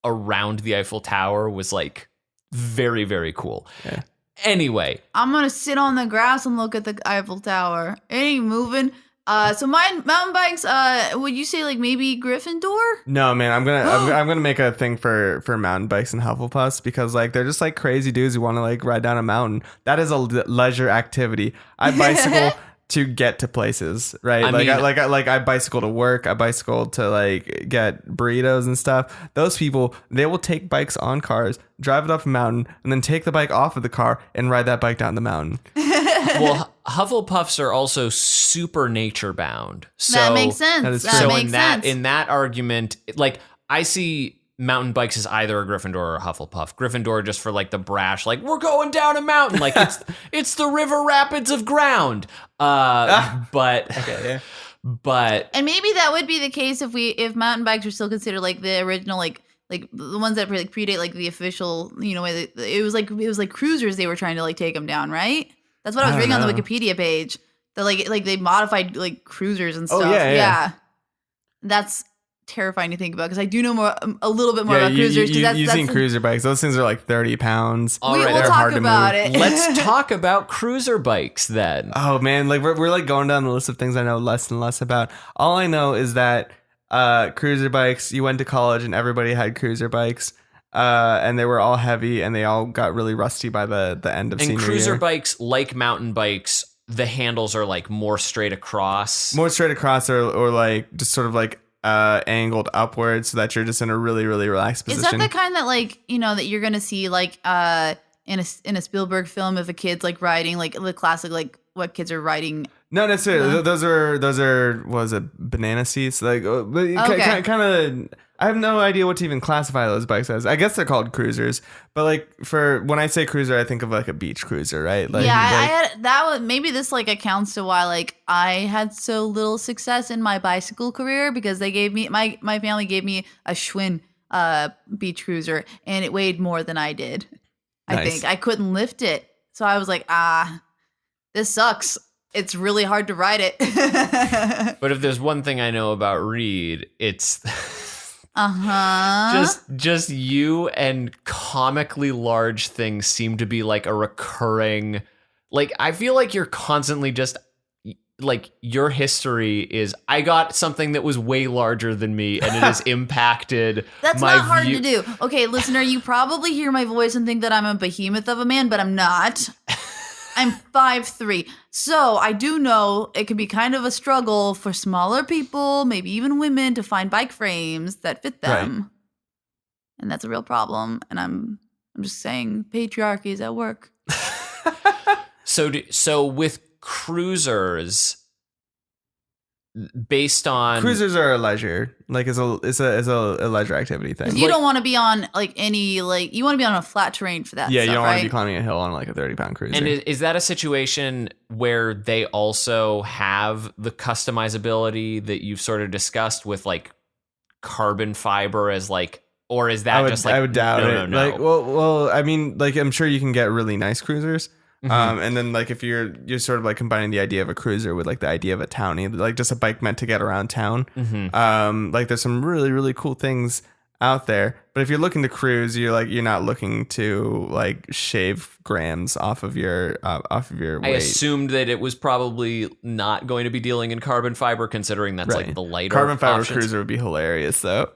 around the Eiffel Tower was like very, very cool. Yeah. Anyway, I'm gonna sit on the grass and look at the Eiffel Tower. It ain't moving. So my mountain bikes. Would you say like maybe Gryffindor? No, man. I'm gonna make a thing for mountain bikes and Hufflepuffs because like they're just like crazy dudes who want to like ride down a mountain. That is a leisure activity. I bicycle to get to places, right? I bicycle to work. I bicycle to like get burritos and stuff. Those people, they will take bikes on cars, drive it up a mountain, and then take the bike off of the car and ride that bike down the mountain. Well, Hufflepuffs are also super nature bound. So that makes sense. That makes sense. In that argument, like I see mountain bikes as either a Gryffindor or a Hufflepuff. Gryffindor just for like the brash, like we're going down a mountain, like it's the river rapids of ground. But and maybe that would be the case if mountain bikes were still considered like the original like the ones that like predate like the official way it was like cruisers they were trying to like take them down, right? That's what I was reading on the Wikipedia page. That like they modified like cruisers and stuff. Oh, yeah. That's terrifying to think about because I do know a little bit more about cruisers. You've seen cruiser bikes. Those things are like 30 pounds. All right, we'll talk about it. Let's talk about cruiser bikes then. Oh man, like we're like going down the list of things I know less and less about. All I know is that cruiser bikes, you went to college and everybody had cruiser bikes. And they were all heavy and they all got really rusty by the end of senior year. And cruiser bikes, like mountain bikes, the handles are like more straight across. Or like just sort of like angled upwards so that you're just in a really, really relaxed position. Is that the kind that like, that you're going to see like in a Spielberg film if a kid's like riding like the classic like what kids are riding? No, necessarily. Those are was it banana seats? Like kind of. I have no idea what to even classify those bikes as. I guess they're called cruisers, but like when I say cruiser, I think of like a beach cruiser, right? Like, I had that was maybe this like accounts to why like I had so little success in my bicycle career because they gave me my family gave me a Schwinn beach cruiser and it weighed more than I did. I think I couldn't lift it, so I was like, this sucks. It's really hard to ride it. But if there's one thing I know about Reed, it's. Just you and comically large things seem to be like a recurring, like I feel like you're constantly just like your history is I got something that was way larger than me and it has impacted That's not hard to do. Okay, listener, you probably hear my voice and think that I'm a behemoth of a man, but I'm not. I'm 5'3". So I do know it can be kind of a struggle for smaller people, maybe even women, to find bike frames that fit them. Right. And that's a real problem. And I'm just saying patriarchy is at work. So with cruisers, based on cruisers are a leisure, like it's a leisure activity thing. You don't want to be on like any like you want to be on a flat terrain for that. Yeah, stuff, you don't right? want to be climbing a hill on like a 30-pound cruiser. And is that a situation where they also have the customizability that you've sort of discussed with like carbon fiber as like, or is that just like I would doubt it. No. Like, well, I mean, like I'm sure you can get really nice cruisers. And then like if you're sort of like combining the idea of a cruiser with like the idea of a townie, like just a bike meant to get around town. Like there's some really, really cool things out there. But if you're looking to cruise, you're not looking to like shave grams off of your weight. I assumed that it was probably not going to be dealing in carbon fiber, considering that's like the lighter carbon fiber options. Cruiser would be hilarious though.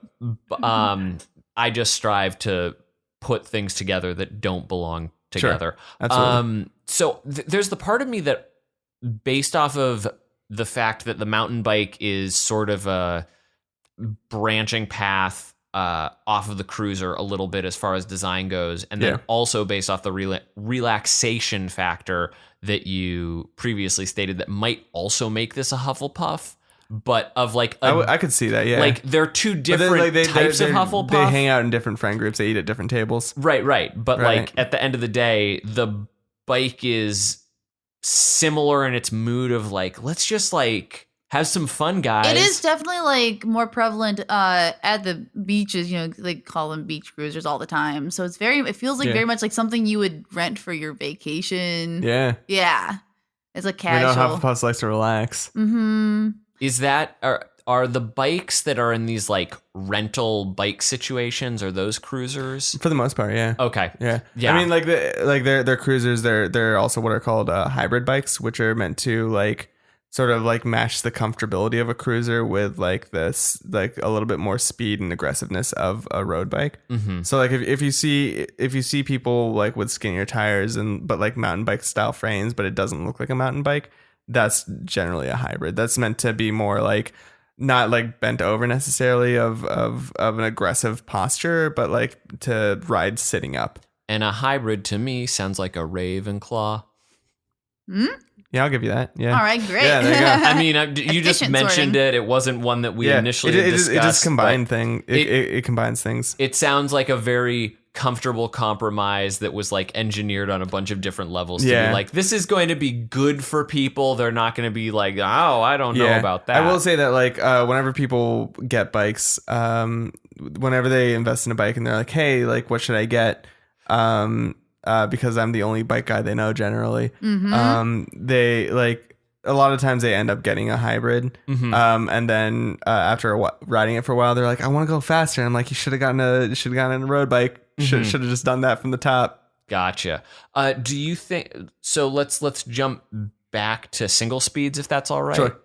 I just strive to put things together that don't belong together. Sure. Absolutely. So there's the part of me that, based off of the fact that the mountain bike is sort of a branching path off of the cruiser a little bit as far as design goes, and then also based off the relaxation factor that you previously stated that might also make this a Hufflepuff. but of like I could see that. Yeah, like they're two different types of Hufflepuff. They hang out in different friend groups. They eat at different tables. Right. But like at the end of the day, the bike is similar in its mood of like, let's just like have some fun, guys. It is definitely like more prevalent at the beaches. You know, they call them beach cruisers all the time. So it feels like very much like something you would rent for your vacation. Yeah. It's like casual. We know Hufflepuffs likes to relax. Mm-hmm. Is that are the bikes that are in these like rental bike situations, are those cruisers? For the most part, yeah. Okay. Yeah. I mean, like they're cruisers. They're also what are called hybrid bikes, which are meant to like sort of like match the comfortability of a cruiser with like this like a little bit more speed and aggressiveness of a road bike. Mm-hmm. So like if you see people like with skinnier tires but like mountain bike style frames, but it doesn't look like a mountain bike, that's generally a hybrid. That's meant to be more like not like bent over necessarily of an aggressive posture, but like to ride sitting up. And a hybrid to me sounds like a Ravenclaw. Yeah, I'll give you that. Yeah. All right, great. Yeah, there you go. I mean, you just mentioned it. It wasn't one that we initially discussed. It just combined thing. It combines things. It sounds like a very comfortable compromise that was like engineered on a bunch of different levels to be like, this is going to be good for people. They're not going to be like, oh, I don't know about that. I will say that like whenever people get bikes, whenever they invest in a bike and they're like, hey, like what should I get? Because I'm the only bike guy they know generally. They like a lot of times they end up getting a hybrid. And then after riding it for a while, they're like, I want to go faster. And I'm like, you should have gotten a road bike. Should have just done that from the top. Gotcha. Do you think so? Let's jump back to single speeds if that's all right. Sure.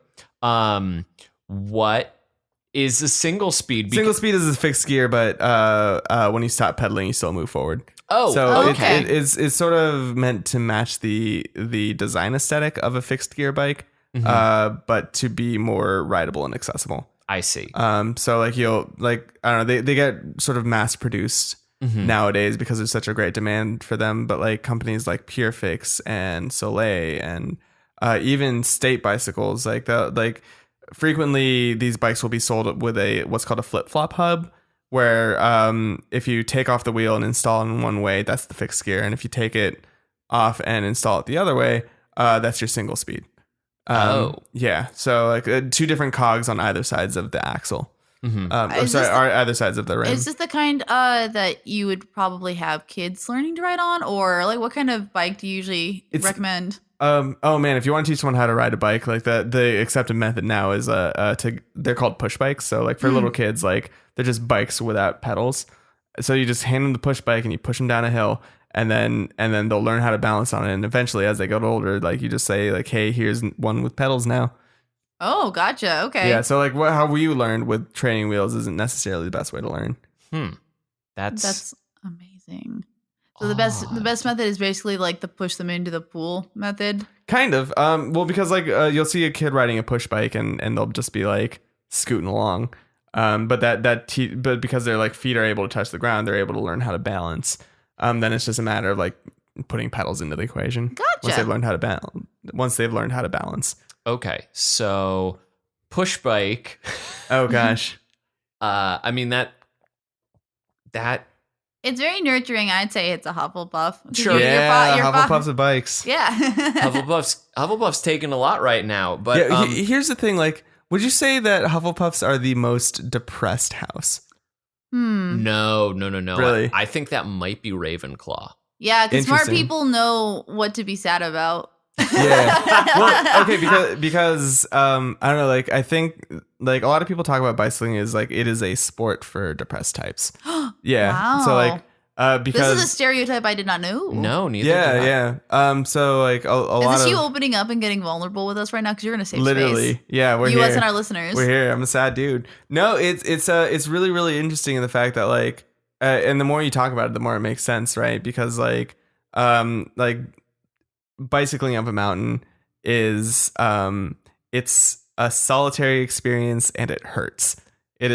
What is a single speed? Single speed is a fixed gear, but when you stop pedaling, you still move forward. Oh, so okay. It's sort of meant to match the design aesthetic of a fixed gear bike, but to be more rideable and accessible. I see. So like I don't know, they get sort of mass produced nowadays because there's such a great demand for them. But like companies like PureFix and Soleil and even State bicycles, like frequently these bikes will be sold with what's called a flip flop hub, where if you take off the wheel and install it in one way, that's the fixed gear, and if you take it off and install it the other way, that's your single speed. Yeah. So like two different cogs on either sides of the axle. Either sides of the rim. Is this the kind that you would probably have kids learning to ride on, or like what kind of bike do you usually recommend? Oh man, if you want to teach someone how to ride a bike, like the accepted method now is they're called push bikes. So like for little kids, like they're just bikes without pedals. So you just hand them the push bike and you push them down a hill, and then they'll learn how to balance on it. And eventually, as they get older, like you just say like, hey, here's one with pedals now. Oh, gotcha. Okay. Yeah. So like how you learned with training wheels isn't necessarily the best way to learn. That's amazing. So the best method is basically like the push them into the pool method. Kind of. Well, because like you'll see a kid riding a push bike and they'll just be like scooting along. But because their like feet are able to touch the ground, they're able to learn how to balance. Then it's just a matter of like putting pedals into the equation. Gotcha. Once they've learned how to balance. Okay, so push bike. Oh gosh. I mean that. It's very nurturing. I'd say it's a Hufflepuff. Sure. Hufflepuffs with bikes. Yeah. Hufflepuff's taking a lot right now. But here's the thing. Like, would you say that Hufflepuffs are the most depressed house? No. Really? I think that might be Ravenclaw. Yeah, because smart people know what to be sad about. Yeah. Well, okay, because I don't know, like I think like a lot of people talk about bicycling as like it is a sport for depressed types. Yeah. Wow. So like because this is a stereotype I did not know. No, neither did I. Yeah. So like a lot of... Is this you opening up and getting vulnerable with us right now? Because you're going to save literally space. Yeah, we're you here. Us and our listeners. We're here. I'm a sad dude. No, it's really, really interesting in the fact that like and the more you talk about it, the more it makes sense, right? Because like bicycling up a mountain is it's a solitary experience and it hurts. It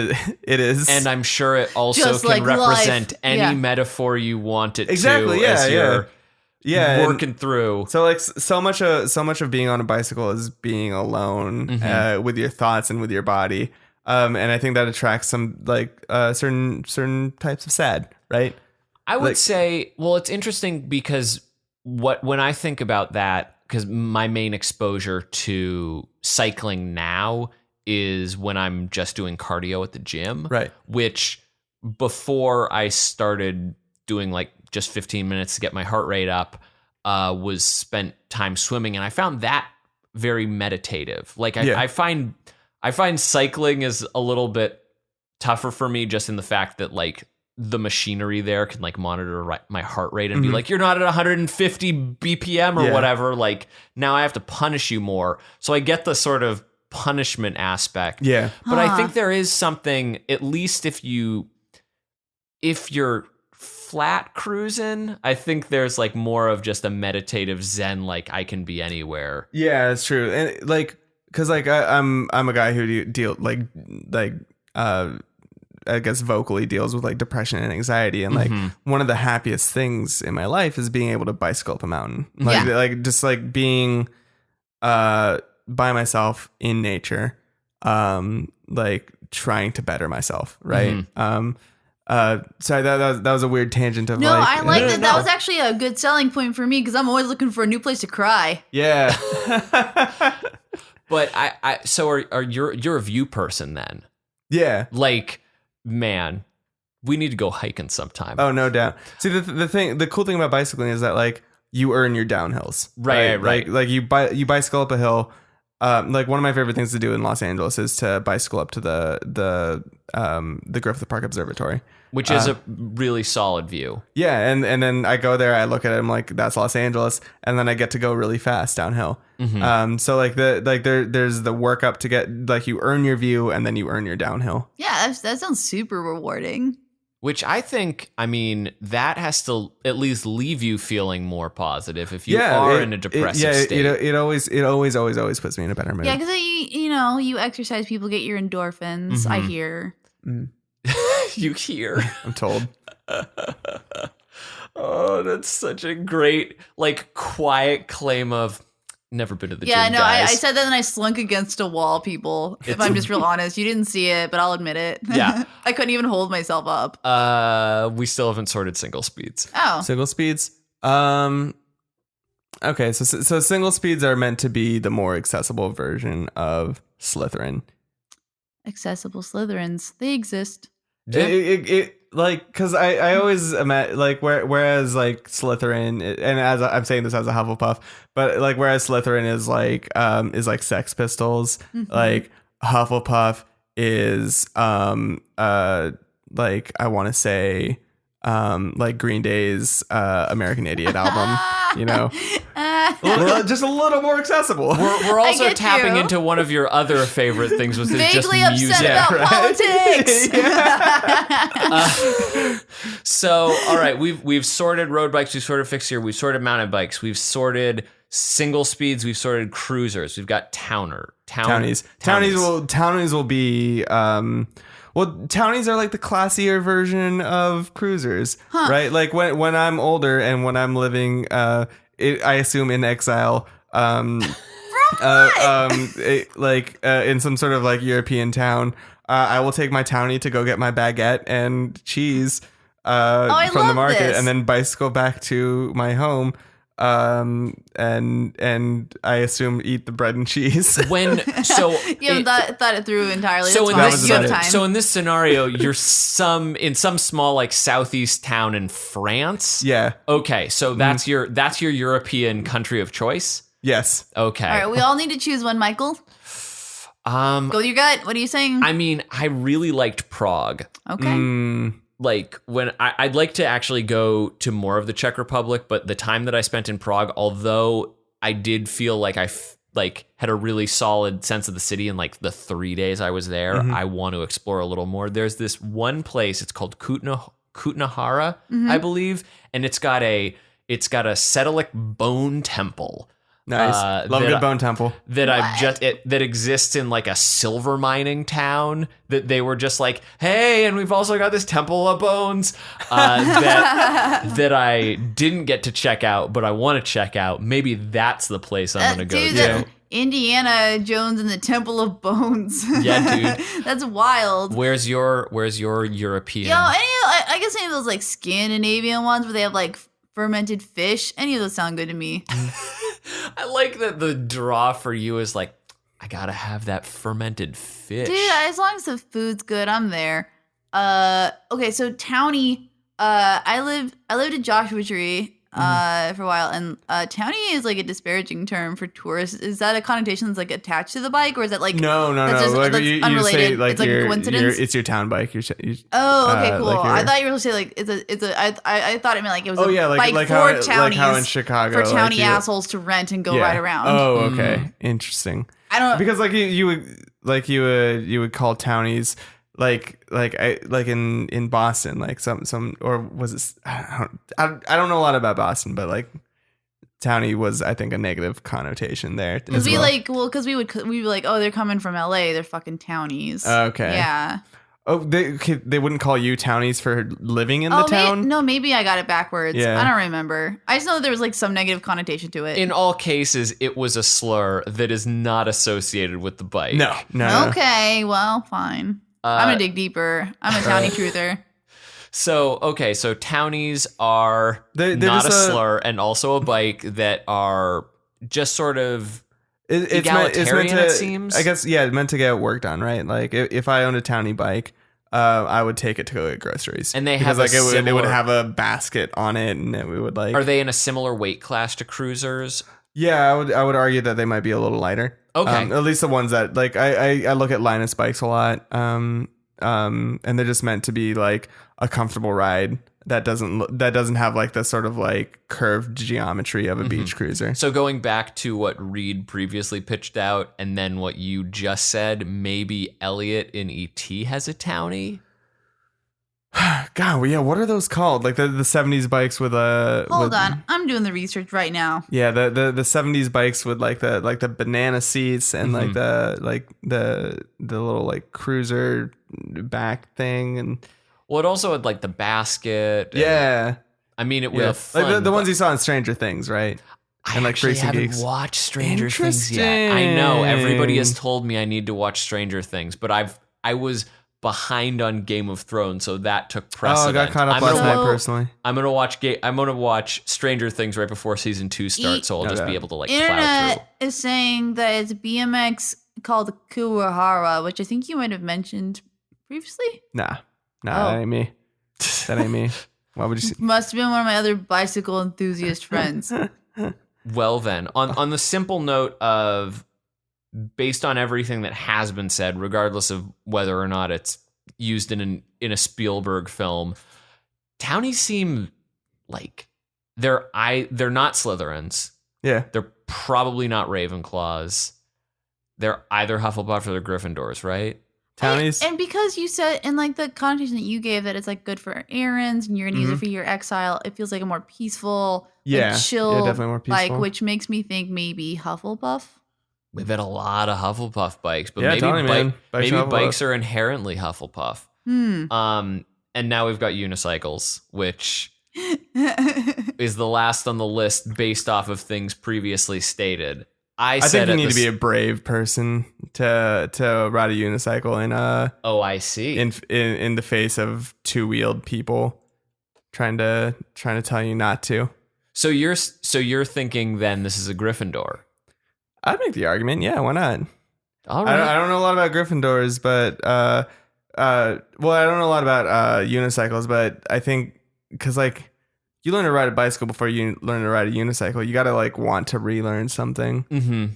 is. And I'm sure it also just can like represent life. any metaphor you want it exactly, to. Yeah. working through. So like so much of being on a bicycle is being alone with your thoughts and with your body. And I think that attracts some like certain types of sad, right? I would say, well, it's interesting because when I think about that, because my main exposure to cycling now is when I'm just doing cardio at the gym, right? Which before I started doing like just 15 minutes to get my heart rate up, was spent time swimming, and I found that very meditative. Like I find cycling is a little bit tougher for me, just in the fact that like the machinery there can like monitor my heart rate and be like, you're not at 150 BPM or whatever. Like now I have to punish you more. So I get the sort of punishment aspect. Yeah. But I think there is something, at least if you're flat cruising, I think there's like more of just a meditative zen, like I can be anywhere. Yeah, it's true. And like, cause like I'm a guy who deal I guess vocally deals with like depression and anxiety, and like one of the happiest things in my life is being able to bicycle up a mountain, like just like being by myself in nature, like trying to better myself, right? Sorry, that was a weird tangent of I like that. That was actually a good selling point for me because I'm always looking for a new place to cry. Yeah. But so you're a view person then? Yeah. Like, man, we need to go hiking sometime. Oh, no doubt. See, the cool thing about bicycling is that like you earn your downhills. Right. Like you bicycle up a hill. Like one of my favorite things to do in Los Angeles is to bicycle up to the Griffith Park Observatory, which is a really solid view. Yeah, and then I go there, I look at it, I'm like, that's Los Angeles, and then I get to go really fast downhill. So like there's the work up to get, like, you earn your view and then you earn your downhill. Yeah, that sounds super rewarding. Which I think, I mean, that has to at least leave you feeling more positive if you are in a depressive state. It always puts me in a better mood. Yeah, because you exercise, people get your endorphins. I hear. You hear? I'm told. Oh, that's such a great, like, quiet claim of never been to the gym, Yeah, no, guys. I said that and I slunk against a wall, people. If I'm just real honest. You didn't see it, but I'll admit it. Yeah. I couldn't even hold myself up. We still haven't sorted single speeds. Oh. Single speeds? Okay, so single speeds are meant to be the more accessible version of Slytherin. Accessible Slytherins. They exist. Yeah. It like, because I always imagine, like, whereas like Slytherin, and as I'm saying this as a Hufflepuff, but like whereas Slytherin is like Sex Pistols, like Hufflepuff is like, I want to say like Green Day's American Idiot album, you know. Just a little more accessible. We're also tapping into one of your other favorite things, which is just vaguely music. upset about politics. So, all right, we've sorted road bikes, we've sorted fixed gear, we've sorted mountain bikes, we've sorted single speeds, we've sorted cruisers, we've got townies. Townies will be well, townies are like the classier version of cruisers, right? Like when I'm older and when I'm living, I assume in exile, in some sort of like European town, I will take my townie to go get my baguette and cheese from the market, and then bicycle back to my home. And I assume eat the bread and cheese. You haven't thought it through entirely. So That's in this scenario, you're in some small like southeast town in France. Yeah. Okay, so that's your European country of choice. Yes. Okay. All right, we all need to choose one, Michael. Go with your gut. What are you saying? I mean, I really liked Prague. Okay. Like when I'd like to actually go to more of the Czech Republic, but the time that I spent in Prague, although I did feel like I had a really solid sense of the city in like the 3 days I was there, I want to explore a little more. There's this one place, it's called Kutnahara, I believe, and it's got a Sedalic bone temple. Nice. Love a good bone temple. That exists in like a silver mining town. That they were just like, hey, and we've also got this temple of bones that I didn't get to check out, but I want to check out. Maybe that's the place I'm gonna go to. Indiana Jones and the Temple of Bones. Yeah, dude. That's wild. Where's your European? I guess any of those like Scandinavian ones where they have like fermented fish. Any of those sound good to me. I like that the draw for you is like, I gotta have that fermented fish. Dude, as long as the food's good, I'm there. Okay, so townie. I lived in Joshua Tree for a while, and townie is like a disparaging term for tourists. Is that a connotation that's like attached to the bike, or is that like no? That's like, you unrelated. Say, like, it's like a coincidence. It's your town bike. Oh, okay, cool. I thought you were going to say like I thought it meant like it was a bike for townies, like how in Chicago for townie assholes to rent and go ride around. Oh, okay, interesting. I don't because like you would call townies like in Boston, like some or was it? I don't know a lot about Boston, but like townie was, I think, a negative connotation there. Because we would be like, oh, they're coming from LA, they're fucking townies. Okay. Yeah. Oh, they wouldn't call you townies for living in the town? Maybe I got it backwards. Yeah. I don't remember. I just know that there was like some negative connotation to it. In all cases, it was a slur that is not associated with the bike. No. Okay, well, fine. I'm gonna dig deeper. I'm a townie truther. So townies are not a slur and also a bike that are just sort of egalitarian, it seems. I guess, yeah, meant to get work done, right? Like if I owned a townie bike, I would take it to go get groceries. And they because have it would have a basket on it, and we would like. Are they in a similar weight class to cruisers? Yeah, I would argue that they might be a little lighter. Okay. At least the ones that like I look at Linus bikes a lot. And they're just meant to be like a comfortable ride that doesn't have like the sort of like curved geometry of a beach cruiser. So going back to what Reed previously pitched out, and then what you just said, maybe Elliot in ET has a townie. God, yeah. What are those called? Like the 70s bikes with a. Hold on, I'm doing the research right now. Yeah, the 70s bikes with like the banana seats and like the little like cruiser back thing, and well, it also had like the basket. Yeah, I mean, it was fun, like the ones you saw in Stranger Things, right? And like actually haven't Geeks. Watched Stranger Things yet. I know everybody has told me I need to watch Stranger Things, but I was behind on Game of Thrones, so that took precedent. Oh, I got caught up last night personally. I'm gonna watch Stranger Things right before season 2 starts, so I'll just be able to like plow Internet through. is saying that it's BMX called Kuwahara, which I think you might have mentioned previously. Nah, that ain't me. That ain't me. Why would you? Must have been one of my other bicycle enthusiast friends. Well then, on the simple note of, based on everything that has been said, regardless of whether or not it's used in a Spielberg film, townies seem like they're not Slytherins. Yeah, they're probably not Ravenclaws. They're either Hufflepuff or they're Gryffindors, right? Townies. And because you said, and like the connotation that you gave, that it's like good for errands and you're gonna use it for your exile, it feels like a more peaceful, chill, definitely more peaceful. Like, which makes me think maybe Hufflepuff. We've had a lot of Hufflepuff bikes, but maybe bikes are inherently Hufflepuff. And now we've got unicycles, which is the last on the list based off of things previously stated. I think you need to be a brave person to ride a unicycle in I see. In the face of two-wheeled people trying to tell you not to. So you're thinking then this is a Gryffindor. I'd make the argument. Yeah, why not? All right. I don't know a lot about Gryffindors, but I don't know a lot about unicycles, but I think because like you learn to ride a bicycle before you learn to ride a unicycle, you got to like want to relearn something. Mm-hmm.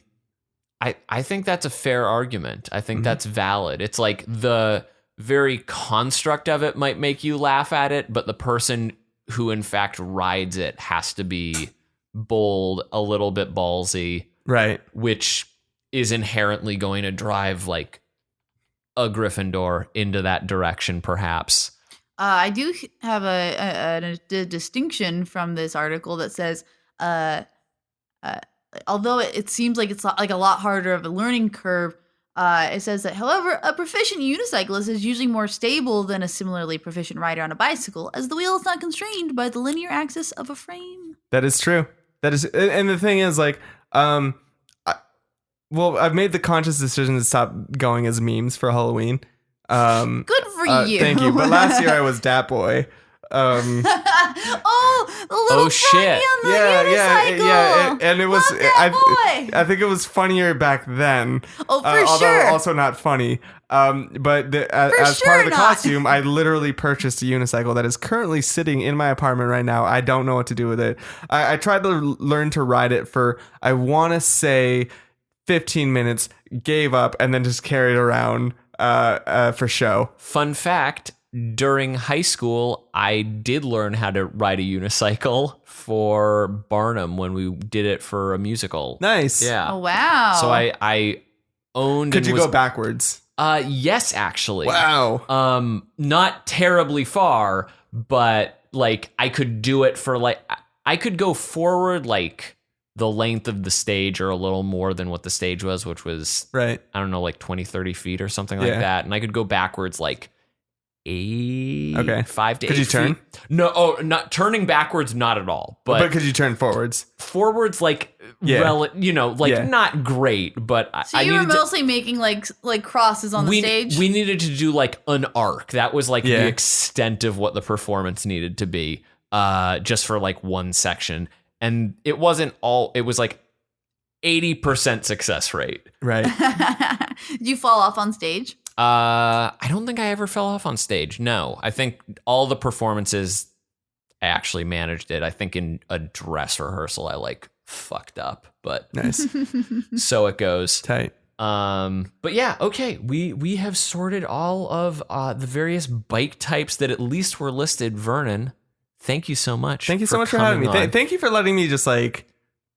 I think that's a fair argument. I think that's valid. It's like the very construct of it might make you laugh at it, but the person who in fact rides it has to be bold, a little bit ballsy. Right. Which is inherently going to drive like a Gryffindor into that direction, perhaps. I do have a distinction from this article that says although it seems like it's like a lot harder of a learning curve, it says that, however, a proficient unicyclist is usually more stable than a similarly proficient rider on a bicycle, as the wheel is not constrained by the linear axis of a frame. That is true. That is, and the thing is, like, I've made the conscious decision to stop going as memes for Halloween. Good for you. Thank you. But last year I was Dat Boy. Oh, the little shit. on the unicycle. Yeah. And it was, I think it was funnier back then. Oh, for although sure. also not funny. But as sure part of the not. costume, I literally purchased a unicycle that is currently sitting in my apartment right now. I don't know what to do with it. I tried to learn to ride it for, I want to say 15 minutes, gave up, and then just carried around for show. Fun fact, during high school, I did learn how to ride a unicycle for Barnum when we did it for a musical. Nice. Yeah. Oh, wow. So I owned. Could you was, go backwards? Yes, actually. Wow. Not terribly far, but like I could do it for like I could go forward like the length of the stage or a little more than what the stage was, which was Right. I don't know, like 20, 30 feet or something like that. And I could go backwards like 5 to 8 Could you turn? feet. No, not turning backwards, not at all. But could you turn forwards? forwards, like, not great. But So I you were needed mostly making like crosses on the stage? we needed to do like an arc. That was like Yeah. the extent of what the performance needed to be, just for like one section. And it wasn't all. It was like 80% success rate. Right. Did you fall off on stage? I don't think I ever fell off on stage. No, I think all the performances I actually managed it. I think in a dress rehearsal I like fucked up, but Nice. so it goes. Tight. But yeah, okay. We have sorted all of the various bike types that at least were listed. Vernon, thank you so much. Thank you so much for having me. Thank you for letting me just like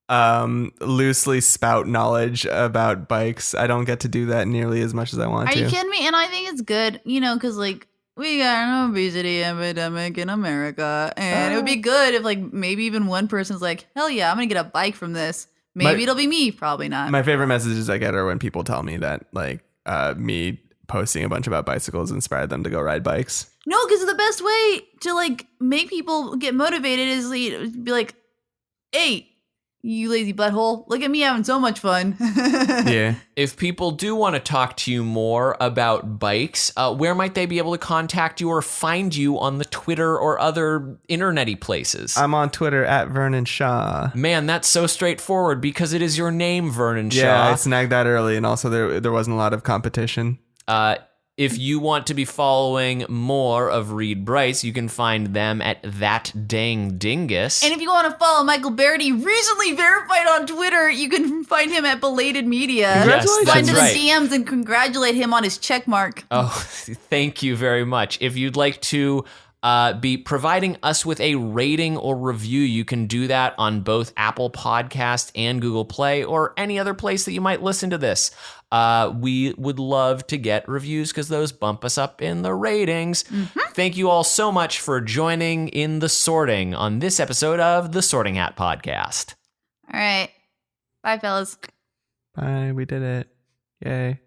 loosely spout knowledge about bikes. I don't get to do that nearly as much as I want Are to. you kidding me? And I think it's good, because like we got an obesity epidemic in America, and it would be good if like maybe even one person's like, hell yeah, I'm gonna get a bike from this. Maybe it'll be me, probably not. My favorite messages I get are when people tell me that like me posting a bunch about bicycles inspired them to go ride bikes. No, because the best way to like make people get motivated is like, be like, hey, you lazy butthole, look at me having so much fun. Yeah. If people do want to talk to you more about bikes, where might they be able to contact you or find you on the Twitter or other internet-y places? I'm on Twitter at Vernon Shaw. Man, that's so straightforward because it is your name, Vernon Shaw. Yeah, I snagged that early, and also there wasn't a lot of competition. If you want to be following more of Reed Brice, you can find them at That Dang Dingus. And if you want to follow Michael Barryte, recently verified on Twitter, you can find him at Belated Media. Congratulations. Slide into That's the DMs and congratulate him on his check mark. Oh, thank you very much. If you'd like to be providing us with a rating or review, you can do that on both Apple Podcast and Google Play or any other place that you might listen to this. We would love to get reviews because those bump us up in the ratings. Mm-hmm. Thank you all so much for joining in the sorting on this episode of the Sorting Hat Podcast. All right. Bye, fellas. Bye, we did it. Yay.